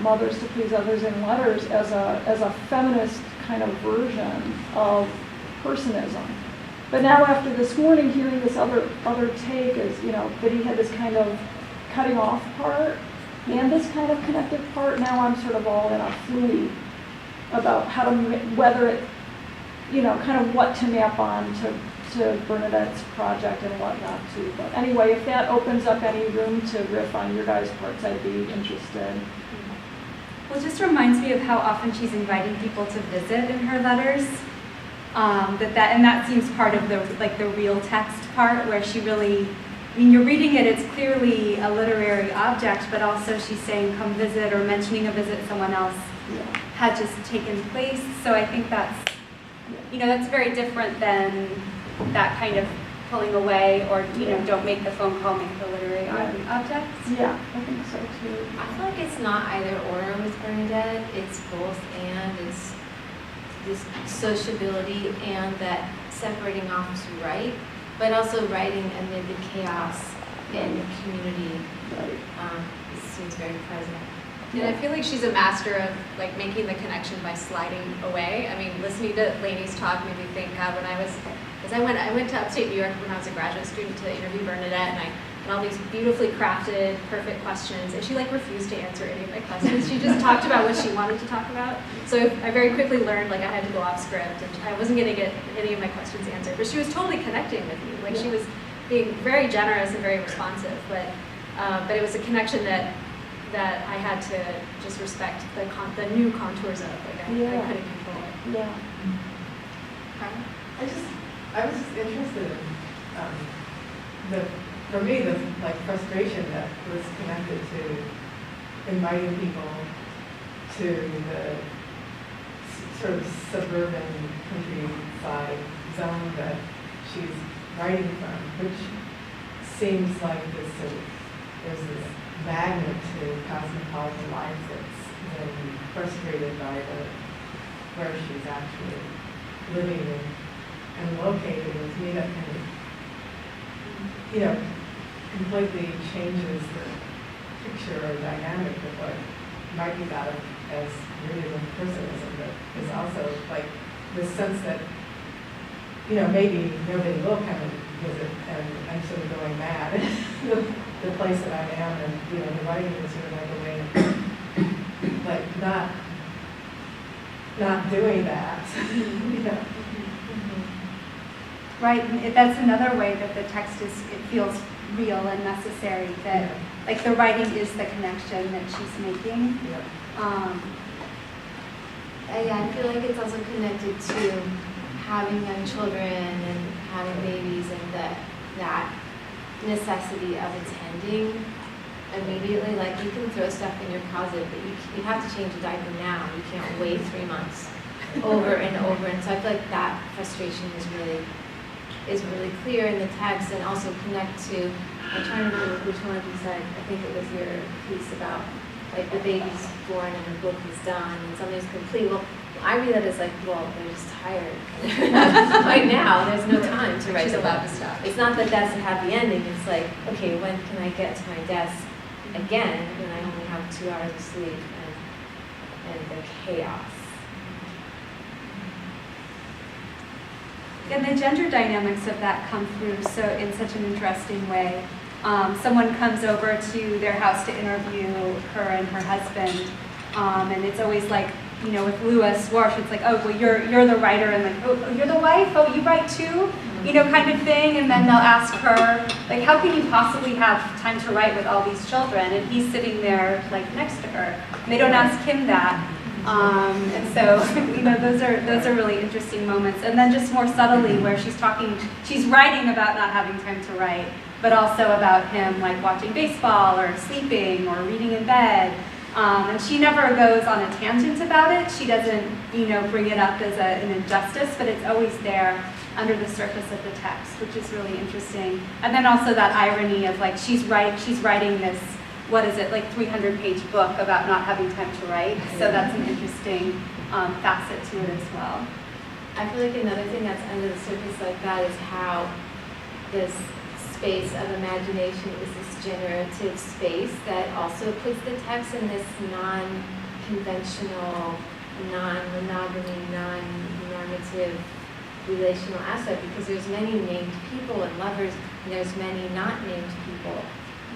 mothers to please others in letters as a feminist kind of version of personism. But now after this morning, hearing this other take is, you know, that he had this kind of cutting off part and this kind of connected part, now I'm sort of all in a fluid about how to, whether it, you know, kind of what to map on to Bernadette's project and what not to. But anyway, if that opens up any room to riff on your guys' parts, I'd be interested. Well, it just reminds me of how often she's inviting people to visit in her letters. That seems part of the real text part, where she really, I mean, you're reading it, it's clearly a literary object, but also she's saying come visit, or mentioning a visit someone else had just taken place. So I think that's, you know, that's very different than that kind of pulling away, or, you know, don't make the phone call, make the literary objects. Yeah, I think so too. I feel like it's not either or with Bernadette, it's both and. It's this sociability and that separating off to write, but also writing amid the chaos in the community seems very present. And I feel like she's a master of like making the connection by sliding away. I mean, listening to Laynie's talk made me think when I went to upstate New York when I was a graduate student to interview Bernadette, and all these beautifully crafted, perfect questions, and she like refused to answer any of my questions. She just talked about what she wanted to talk about. So I very quickly learned like I had to go off script, and I wasn't going to get any of my questions answered. But she was totally connecting with me. Like she was being very generous and very responsive. But it was a connection that I had to just respect the new contours of. Like I couldn't control it. Yeah. Karla? I was just interested in for me, the like frustration that was connected to inviting people to the sort of suburban countryside zone that she's writing from, which seems like there's this magnet to cosmopolitan life that's been frustrated by where she's actually living and located, and to me that kind of, you know, completely changes the picture or dynamic of what might be thought of as realism personism, but is also like this sense that, you know, maybe nobody will come and visit, and I'm sort of going mad the place that I am, and, you know, the writing is sort of like a way of like not doing that. You know. Right, and that's another way that the text it feels real and necessary, that like the writing is the connection that she's making. I feel like it's also connected to having young children and having babies, and that necessity of attending immediately. Like you can throw stuff in your closet, but you have to change a diaper now. You can't wait 3 months over and over. And so I feel like that frustration is really clear in the text, and also connect to, I'm trying to remember which one of you said, I think it was your piece about like the baby's born and the book is done and something's complete. Well, I read that as like, well, they're just tired. Right now, there's no time to write She's the allowed book. to stop. It's not that that's a happy ending. It's like, okay, when can I get to my desk again when I only have 2 hours of sleep and the chaos? And the gender dynamics of that come through so in such an interesting way. Someone comes over to their house to interview her and her husband, and it's always like, you know, with Lewis Warsh, it's like, oh, well, you're the writer, and like, oh, you're the wife? Oh, you write too? you know, kind of thing, and then they'll ask her, like, how can you possibly have time to write with all these children? And he's sitting there, like, next to her. And they don't ask him that. And so, you know, those are really interesting moments. And then just more subtly, where she's writing about not having time to write, but also about him, like, watching baseball or sleeping or reading in bed. And she never goes on a tangent about it. She doesn't, you know, bring it up as an injustice, but it's always there under the surface of the text, which is really interesting. And then also that irony of, like, she's writing this, what is it, like 300-page book about not having time to write. So that's an interesting facet to it as well. I feel like another thing that's under the surface like that is how this space of imagination is this generative space that also puts the text in this non-conventional, non-monogamy, non-normative relational aspect, because there's many named people and lovers, and there's many not named people.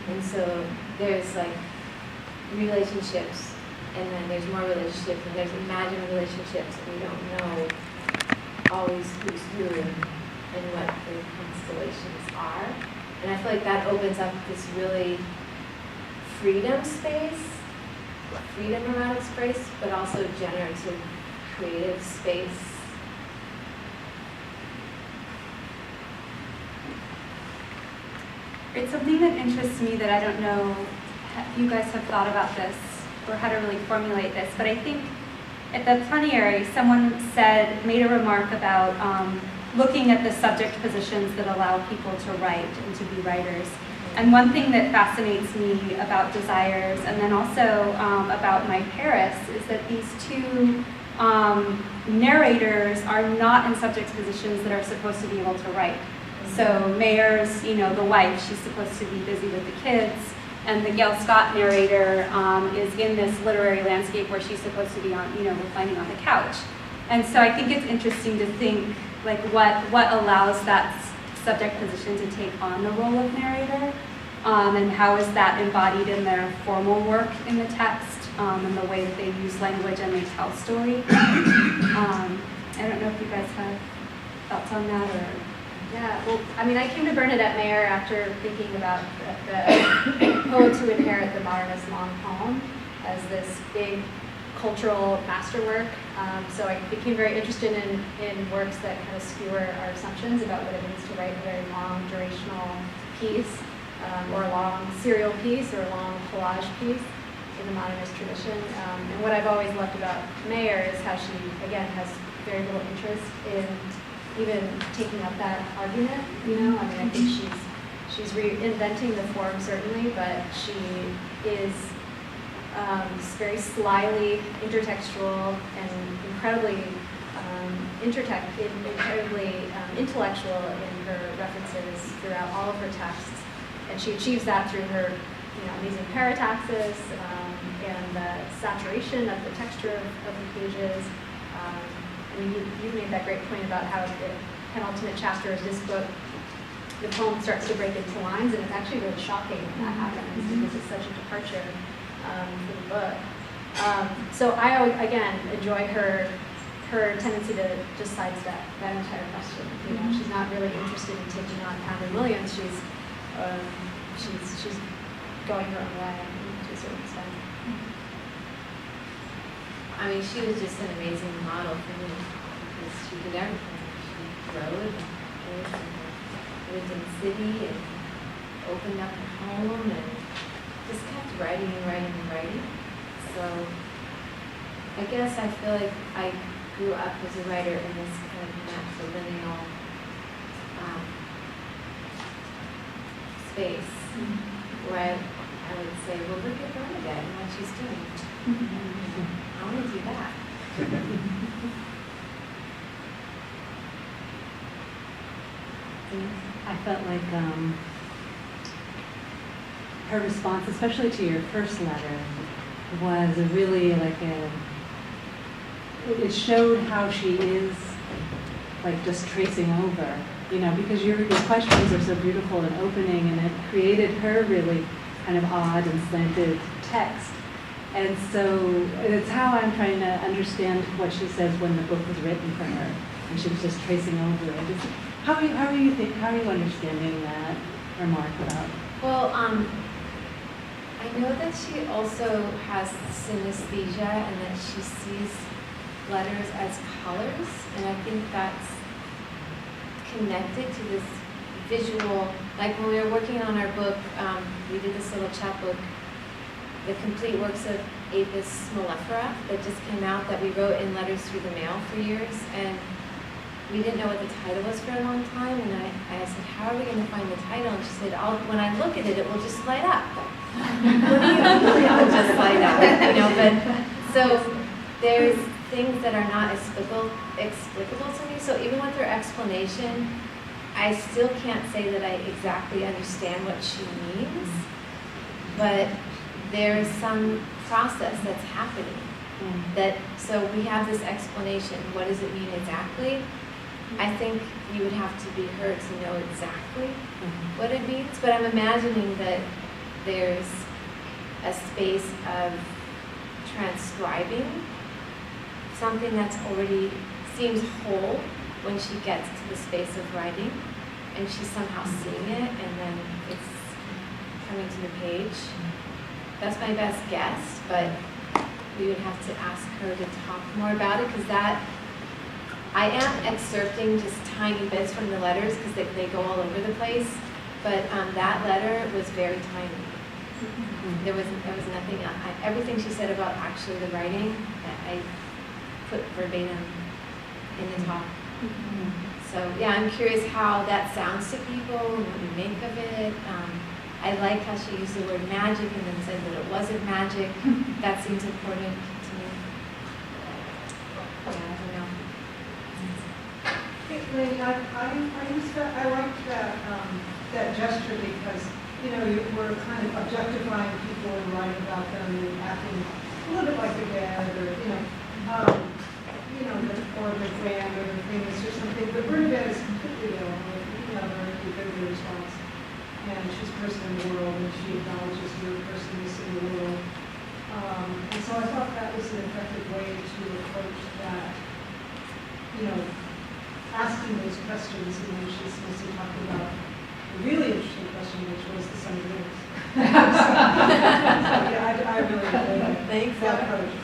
And so there's like relationships, and then there's more relationships, and there's imagined relationships, and we don't know always who's who and what the constellations are. And I feel like that opens up this really freedom space, freedom around space, but also generative, creative space. It's something that interests me that I don't know if you guys have thought about this or how to really formulate this, but I think at the plenary, someone made a remark about looking at the subject positions that allow people to write and to be writers. And one thing that fascinates me about Desires, and then also about My Paris, is that these two narrators are not in subject positions that are supposed to be able to write. So Mayer's, you know, the wife, she's supposed to be busy with the kids, and the Gail Scott narrator is in this literary landscape where she's supposed to be on, you know, reclining on the couch. And so I think it's interesting to think, like, what allows that subject position to take on the role of narrator, and how is that embodied in their formal work in the text, and the way that they use language and they tell story. I don't know if you guys have thoughts on that, or... Yeah, well, I mean, I came to Bernadette Mayer after thinking about the Poets Who Inherit the Modernist Long Poem as this big cultural masterwork. So I became very interested in works that kind of skewer our assumptions about what it means to write a very long durational piece, or a long serial piece, or a long collage piece in the modernist tradition. And what I've always loved about Mayer is how she, again, has very little interest in even taking up that argument, you know? I mean, I think she's reinventing the form, certainly, but she is very slyly intertextual and incredibly intellectual in her references throughout all of her texts. And she achieves that through her, you know, amazing parataxis and the saturation of the texture of the pages. I mean, you made that great point about how the penultimate chapter of this book, the poem starts to break into lines, and it's actually really shocking when that happens, because it's such a departure for the book. So I, again, enjoy her tendency to just sidestep that entire question. You know, she's not really interested in taking on Catherine Williams. She's going her own way to a certain extent. I mean, she was just an amazing model for me, because she did everything. She wrote and lived in the city and opened up her home and just kept writing and writing and writing. So I guess I feel like I grew up as a writer in this kind of matrilineal space, where I would say, well, look at Bernadette and what she's doing. I want to do that. I felt like her response, especially to your first letter, was really like it showed how she is like just tracing over, you know, because your questions are so beautiful and opening, and it created her really kind of odd and slanted text. And so it's how I'm trying to understand what she says when the book was written for her. and she was just tracing over it. How are you understanding that remark about? Well, I know that she also has synesthesia and that she sees letters as colors, and I think that's connected to this visual, like when we were working on our book, we did this little chapbook, The Complete Works of Apis mellifera, that just came out, that we wrote in letters through the mail for years, and we didn't know what the title was for a long time, and I said, how are we going to find the title? And she said, when I look at it, it will just light up. What do you mean it will just light up? But so there's things that are not explicable to me, so even with her explanation, I still can't say that I exactly understand what she means, but there's some process that's happening. So we have this explanation. What does it mean exactly? I think you would have to be heard to know exactly what it means, but I'm imagining that there's a space of transcribing something that's already seems whole when she gets to the space of writing, and she's somehow seeing it, and then it's coming to the page. That's my best guess, but we would have to ask her to talk more about it, because I am excerpting just tiny bits from the letters because they go all over the place, but that letter was very tiny. There was nothing, everything she said about actually the writing, I put verbatim in the talk. So yeah, I'm curious how that sounds to people and what you make of it. I like how she used the word magic and then said that it wasn't magic. That seems important to me. Yeah, I don't know. Laynie, I like that gesture because, you were kind of objectifying people and writing about them and acting a little bit like their dad or, or their friend or their famous or something. But Bernadette is completely ill, very good response. And she's a person in the world, and she acknowledges your personalness in the world. And so I thought that was an effective way to approach that, asking those questions, and then she's mostly talking about a really interesting question, which was the sum of lyrics. Yeah, I really enjoyed that approach.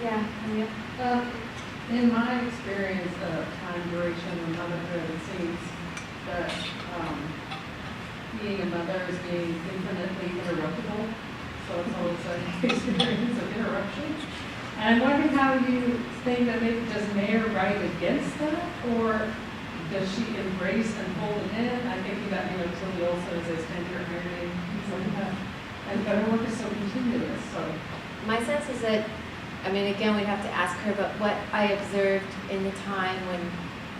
Yeah, Anya? In my experience of time duration and motherhood, it seems that being a mother is being infinitely interruptible. So it's always an experience of interruption. And I'm wondering how you think that maybe does Mayer write against that, or does she embrace and hold it in? I'm thinking about, Tilly also as a tenure ironing, things like that. But her work is so continuous, so. My sense is that, again, we'd have to ask her, but what I observed in the time when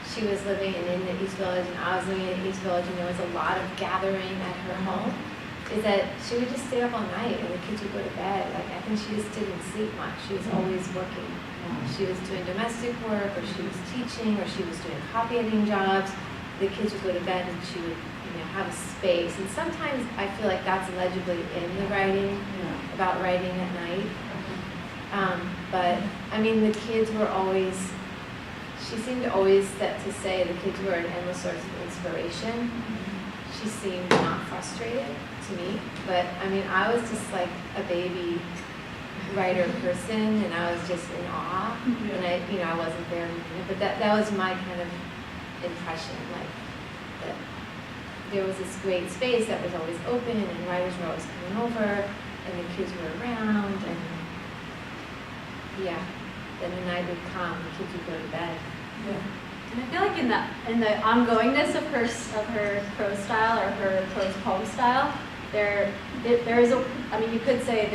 she was living in the East Village and I was living in the East Village and there was a lot of gathering at her home, is that she would just stay up all night and the kids would go to bed. I think she just didn't sleep much. She was always working. She was doing domestic work, or she was teaching, or she was doing copy editing jobs. The kids would go to bed and she would have a space. And sometimes I feel like that's legibly in the writing, about writing at night. But the kids were always, she seemed always to say the kids were an endless source of inspiration. She seemed not frustrated to me, but I was just like a baby writer person, and I was just in awe, and I wasn't there, but that was my kind of impression, like that there was this great space that was always open, and writers were always coming over, and the kids were around, and then the night would come, the kids would go to bed. And I feel like in the ongoingness of her prose style or her prose poem style, there is you could say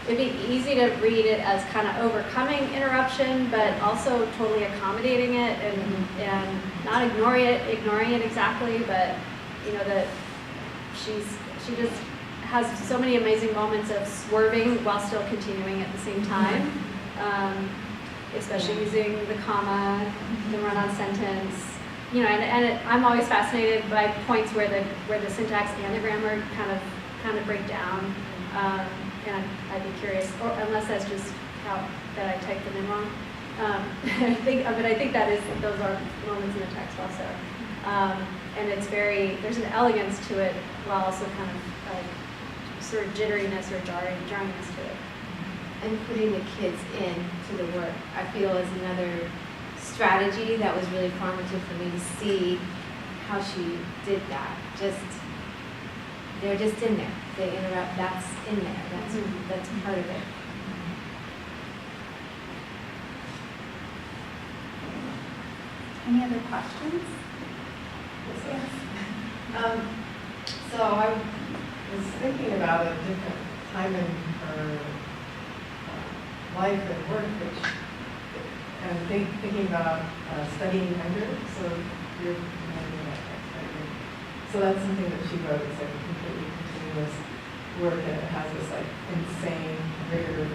it'd be easy to read it as kind of overcoming interruption, but also totally accommodating it and not ignoring it exactly, but that she just has so many amazing moments of swerving while still continuing at the same time. Especially using the comma, the run-on sentence, I'm always fascinated by points where the syntax and the grammar kind of break down, and I'd be curious, or unless that's just how that I typed them in wrong. I think that is, those are moments in the text also. And it's there's an elegance to it while also kind of like sort of jitteriness or jarringness to it. And putting the kids into the work, I feel, is another strategy that was really formative for me to see how she did that. They're just in there. They interrupt. That's in there. That's part of it. Any other questions? Yes. So I was thinking about a different time in her life and work, and thinking about studying hunger. So you're familiar with that, right? So that's something that she wrote. It's like a completely continuous work, and it has this like insane rigor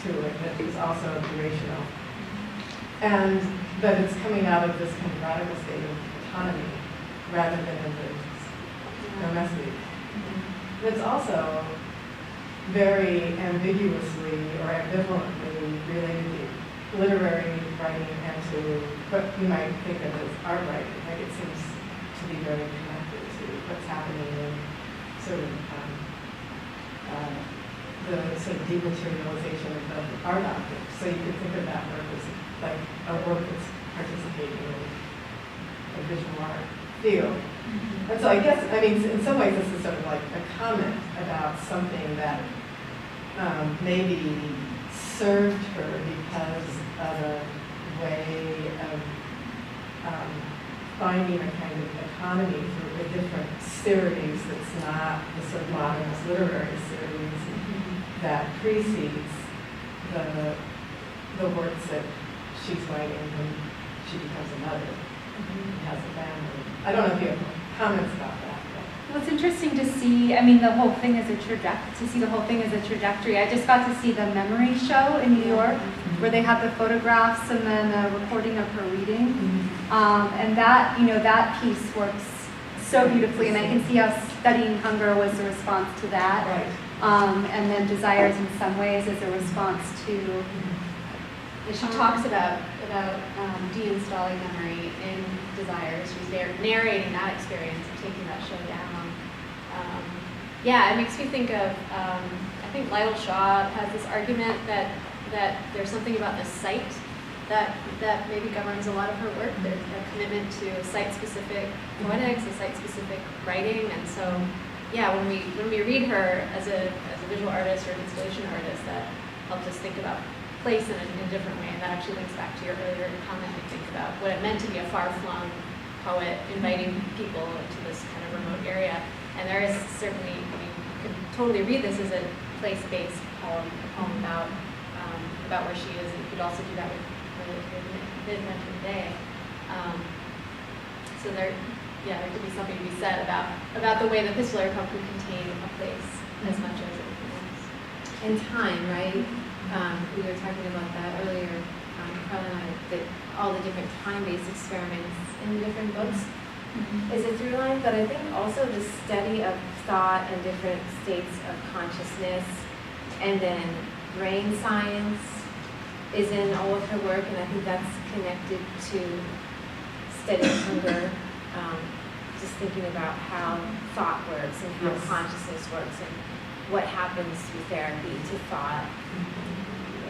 to it that is also durational. But it's coming out of this kind of radical state of autonomy rather than of the domestic. But it's also very ambiguously or ambivalently related to literary writing and to what you might think of as art writing. Like it seems to be very connected to what's happening in sort of the sort of dematerialization of art objects. So you could think of that work as like a work that's participating in a visual art field. And so I guess, I mean, in some ways this is sort of like a comment about something that maybe served her because of a way of finding a kind of economy through a different series that's not the sort of modernist literary series that precedes the works that she's writing when she becomes a mother and has a family. I don't know if you have comments about that. Well, it's interesting to see, I mean, the whole thing is a trajectory. I just got to see the memory show in New York, where they had the photographs and then a recording of her reading. And that, that piece works so beautifully, and I can see how studying hunger was a response to that. Right. And then desires in some ways is a response to. And she talks about deinstalling memory in Desire. She's narrating that experience and taking that show down. It makes me think of, I think Lyle Shaw has this argument that there's something about the site that maybe governs a lot of her work. There's a commitment to site-specific poetics, a site-specific writing, and so when we read her as a visual artist or an installation artist, that helps us think about place in a different way, and that actually links back to your earlier comment. I think about what it meant to be a far-flung poet, inviting people into this kind of remote area. And there is certainly, I mean, you could totally read this as a place-based poem, a poem about where she is, and you could also do that with mid-winter day. So there could be something to be said about the way the epistolary poem can contain a place as much as anything else. And time, right? We were talking about that earlier, Karla and I, that all the different time-based experiments in the different books is a through line, but I think also the study of thought and different states of consciousness, and then brain science is in all of her work, and I think that's connected to studying hunger, just thinking about how thought works and how consciousness works and what happens through therapy to thought.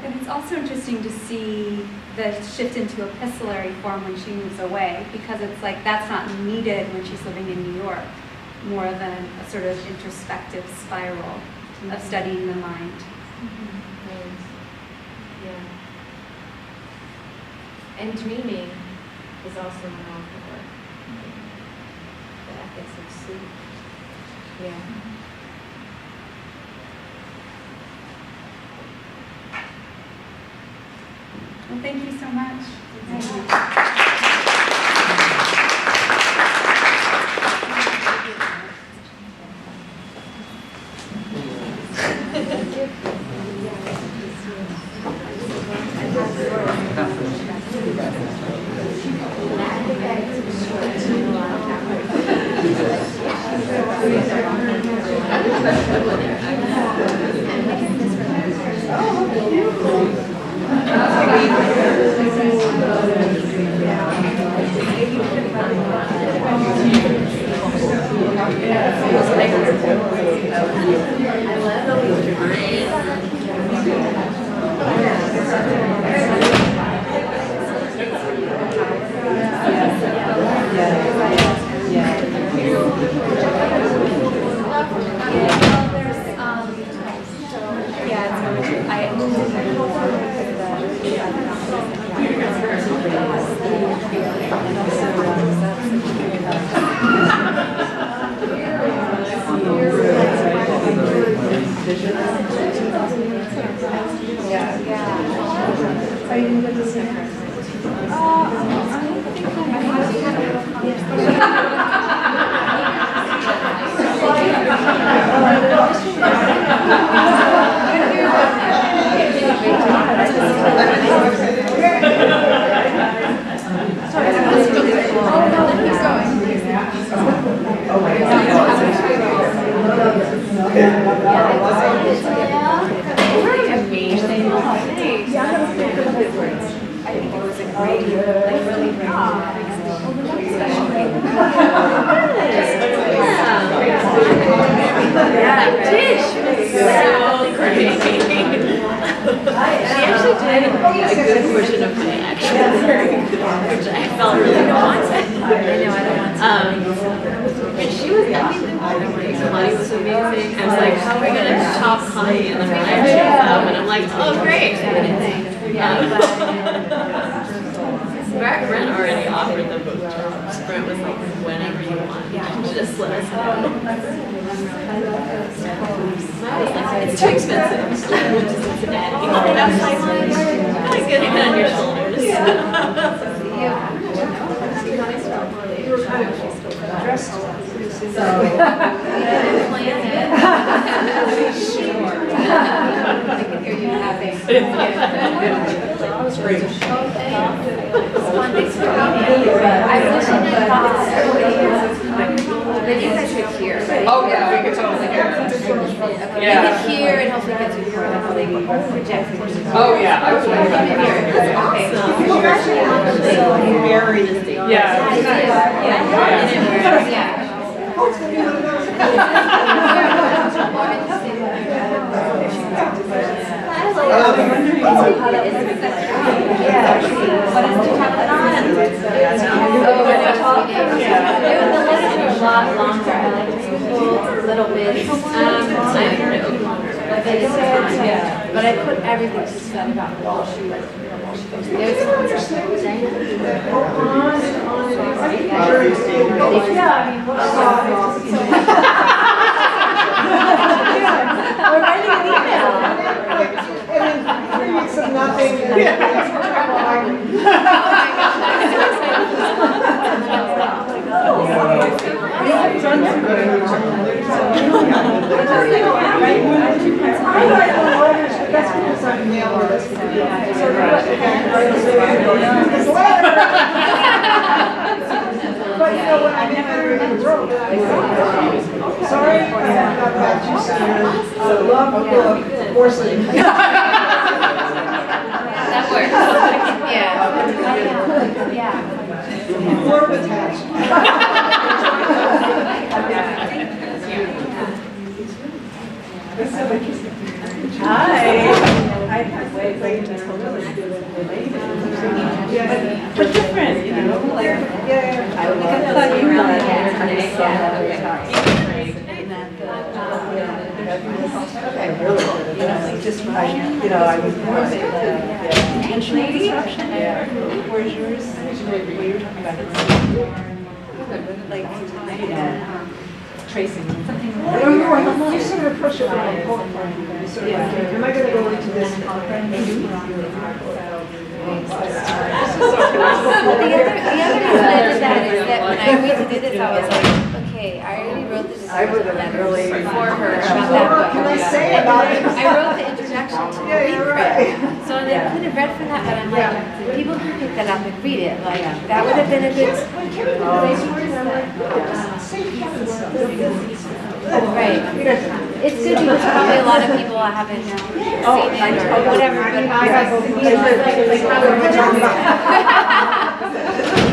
And it's also interesting to see the shift into epistolary form when she moves away, because it's like that's not needed when she's living in New York, more than a sort of introspective spiral of studying the mind. And, and dreaming is also in all her work. The ethics of sleep. Yeah. Well, thank you so much. Thank you. Oh, a good portion of my actions, which I felt really wanted. And she was amazing. Money was amazing. I was like, how are we going to chop honey? And then Ryan shows up, and I'm like, oh, great. Brent already offered the book jobs. Brent was like, whenever you want, just let us know. I was like, it's too expensive to Cincinnati. And I was like, got a good head on your shoulders. You were kind of dressed. So, That was great. Then you guys could hear, right? Oh, yeah, we could totally hear. You could hear and hopefully get to hear and hopefully project. Oh, yeah, I was wondering. Very. Yeah. A lot longer. I like to little bits. But I put everything she said about while she was we're writing an email. And then 3 weeks of nothing. But you know what, I never even wrote. Sorry, I haven't got back to you sooner. Love the book, Porcelain. That works. Yeah. Verb attached. Hi. I have ways I can totally do it related. But different, you know, like, I thought you really had I was more of intentional disruption. Where's yours? Where you were talking about like, tracing something. You sort of approach it from a book point. Am I going to go into this conference? The other component of that is that when I agreed to do this, I was like, okay, I already wrote the letter for her about that book. What can I say about it? I wrote the introduction to the read through. So I could have read from that, but I'm like, people can pick that up and read it. Like, that would have been a good. Right. It's good because probably a lot of people haven't seen it or whatever, but I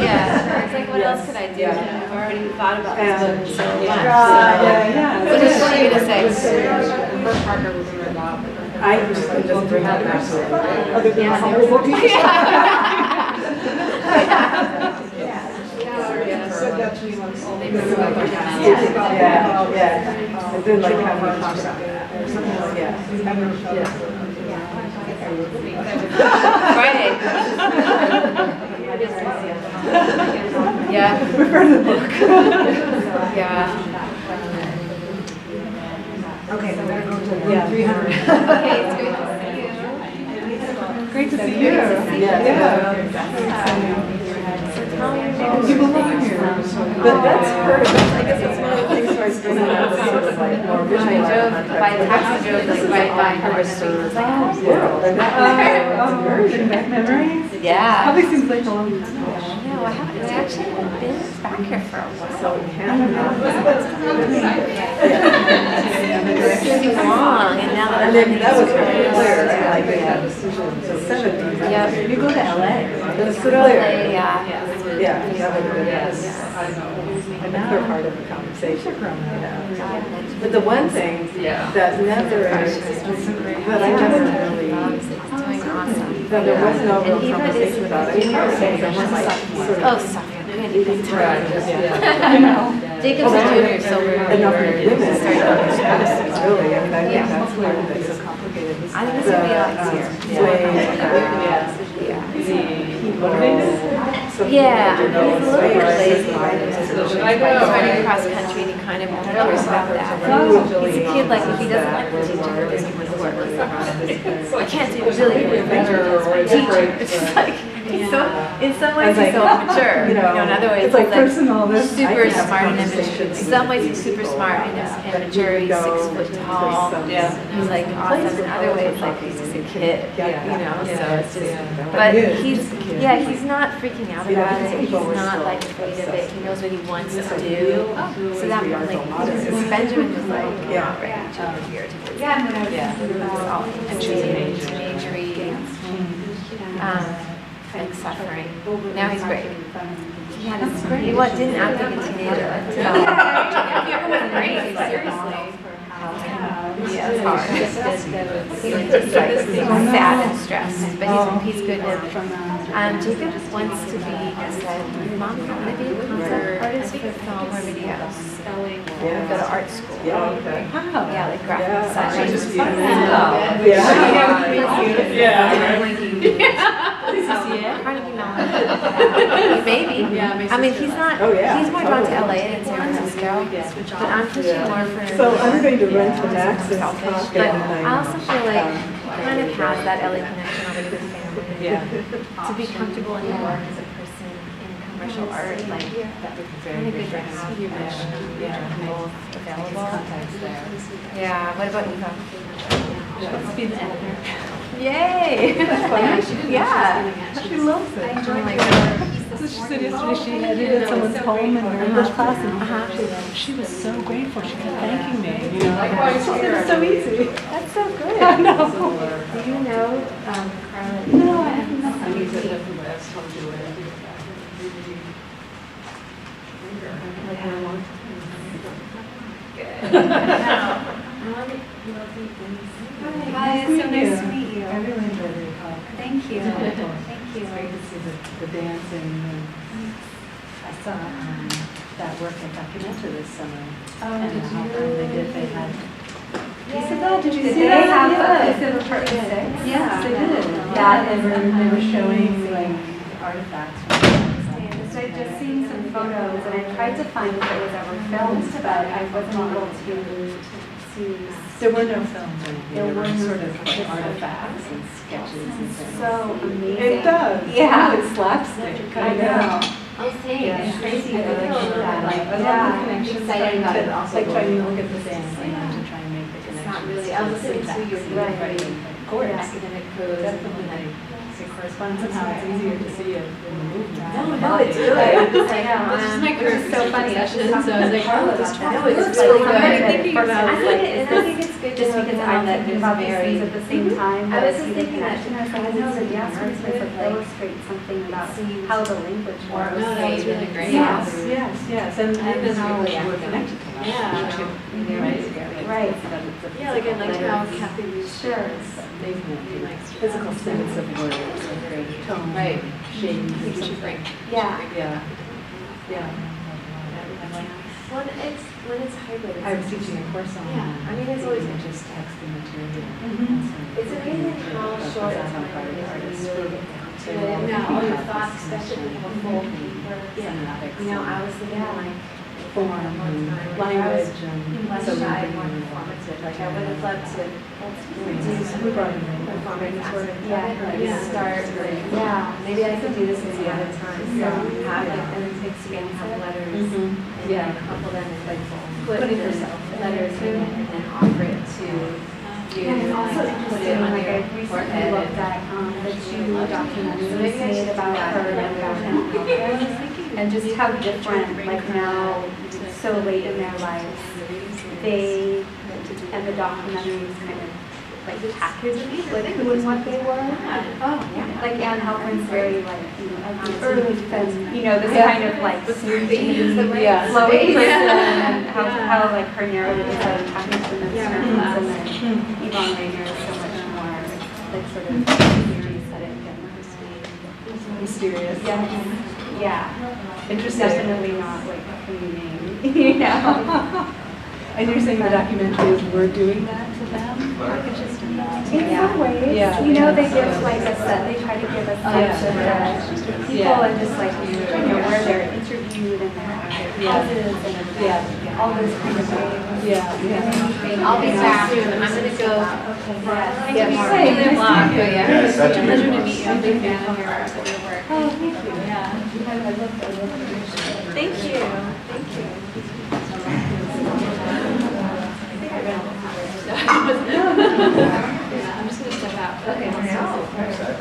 yeah, it's like, what else could I do? I've already thought about this book so much. What else are you going to say? I just bring that back to it. Other than the whole book. Said that to me once. Yeah. And then like how we talk about it. Or something like that. Right. Yeah. Refer to the book. Yeah. Okay, we're going to go to Yeah. 300. Okay, it's great to see you. Great to see you. You belong here. But that's her, I guess that's one of the things where I was doing that was sort of like more visual. I drove by taxi, drove like right by her street. It's like, oh, World. And that bring back memories. yeah. Probably seems like a long time. No, I haven't. I actually haven't been back here for a while. So we can. It's been long, and now that And I'm then in that was school, very clear, right? Like we had decisions, so 70s. Yeah. You go to LA. It was clear. yeah. Yeah, that was good. Another part of the conversation. But the one thing that never, that I never really It's doing awesome. No, there was no real And even conversation about it. There wasn't Like, sophomore. sort of- Oh, sophomore. I know. Jacob's a junior, so we're Enough to live in. starting Really, I mean, I think Yeah. that's part of it, so complicated. I think this would be a lot easier. Yeah, he's a little bit lazy. I He's know. running cross country and he kind of cares about that. He's a kid, like, if he doesn't like the teacher, he doesn't want to work. I can't do really good with my teacher. It's just like, he's so, in some ways he's so immature. You know, in other ways it's like he's like personal. super smart and immature. In some ways he's super smart and immature. He's 6 foot tall. He's like awesome. In other ways, like he's just a kid. You know, so it's just. But he's not freaking out about it. He's not like afraid of it. He knows what he wants to do. So that like Benjamin was like not ready to interfere. Yeah, when I was all teenagery, and suffering. Now he's great. Yeah, that's great. He didn't act like a teenager until. Seriously. Yeah, it's hard. He was just like sad and stressed, but he's good now. Jacob just wants to be, he said, Mom, I want to be a concept artist for film or videos. Go to art school. Yeah, like graphic design. Carnegie Mellon. Maybe. I mean, he's not, he's more drawn to LA than San Francisco, but I'm pushing more for. So I'm going to rent the Max's selfish, talk but at night. I also feel like he kind of has that LA connection already with family. To be comfortable in New York as a person in commercial art, like kind of good to have both available. Yeah. What about Eva? Let's be the editor. Yay! Yeah. She loves it. I enjoy She said yesterday she edited someone's poem in her English class, and she was so grateful. She kept thanking me. You know, Likewise here. it's so easy. That's so good. I know. Do you know Karla? No, I haven't met her. Hi, it's so nice to meet you. I really enjoyed your talk. Thank you. Thank Thank you. It's great to see the dancing. And I saw that work at Documenta this summer. And how they had. Did you see They that? have Yeah. a piece of apartment 6? Yes, they did. That They were showing like artifacts from So I've just seen some photos and I tried to find if it was ever filmed, but I wasn't able to see. There were no films or anything. There There were were sort no of like artifacts and sketches and things. So amazing. It does. Yeah. It's slapstick. I know. Oh, thanks. It's crazy to I look at that. love the Yeah. connection. Excited about it also. Like trying to look at the things, you know, to try and make the It's not connection. really, I was listening to your Of course. academic prose. Definitely like correspondence and how it's easier to see it in the movement. No, it's good. I know. This is my Which current is so funny. session, so I was like, Karla oh, this about that. no, It's it's like really something good. that Thinking first about I was like, it. is I this think it's good just to because know I'm that thinking there's about these very- things at the same time, I but was I just see the thinking that connection. I was like, I know the dance was like illustrate something about how the language works. No, that was really great. Yes, yes, yes, and that's how really we're active. connected to that. Yeah. Right. Yeah, like I liked how Kathy was Sure. Physical sense of words, like tone, Right. shape, Yeah. yeah, yeah. When it's hybrid. I was teaching a course on Yeah, that. I mean, it's always just texting material. It's amazing how short a time it is when you really get down to it. Yeah. All your thoughts, especially when you have a full paper. You know, I was thinking like, form and language and less so shy, we more can- performative. Like I would have loved to do some We brought it in. performing sort of Yeah. start with. Yeah. Maybe I could do this at the other time. So have like and then mix again, have letters and then couple them and like put Putting the yourself letters in it and then offer it to you. Yeah, it's also like, put it interesting, on like your I recently forehead. looked at the two documentaries Maybe I made should about do that. her and about and just how different, like now, so late in their lives, they and the documentaries kind of like package like who and what they were. Oh, yeah. Like Anne Halpern's very like, you know, as the earth and, you know, this kind of like smoothie, flowy person and how like her narrative is like packaged in those terms and then Yvonne Rainer is so much more like sort of series that it mysterious. Yeah. Interesting. Definitely not like cleaning, you know. And you're saying the documentaries were doing that to them? Packages in Yeah. some ways, Yeah. you know, they give like a set, they try to give a sense of the people Yeah. and just like, you know, where they're interviewed and their houses and all those kind of things. Yeah. I'll be back soon. I'm gonna go get more. Hey, Really block, but yeah. It's such a pleasure to meet you. I'm a big fan of your work. Oh, thank you. Yeah. I love it. Thank you. Thank you. Yeah, I'm just gonna step out. Okay.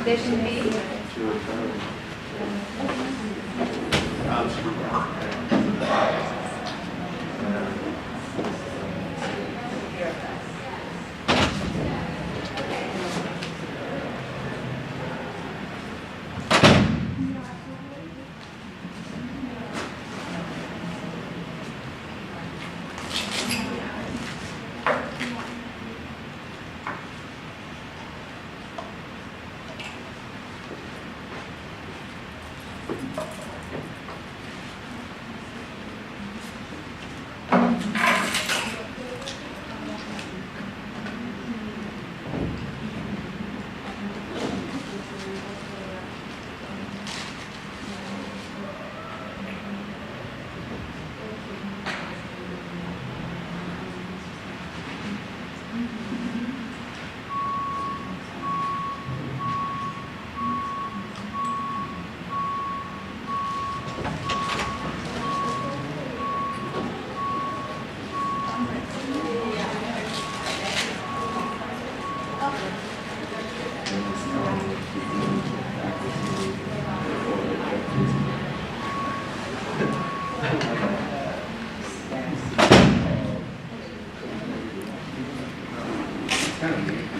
There should be. Kind of neat.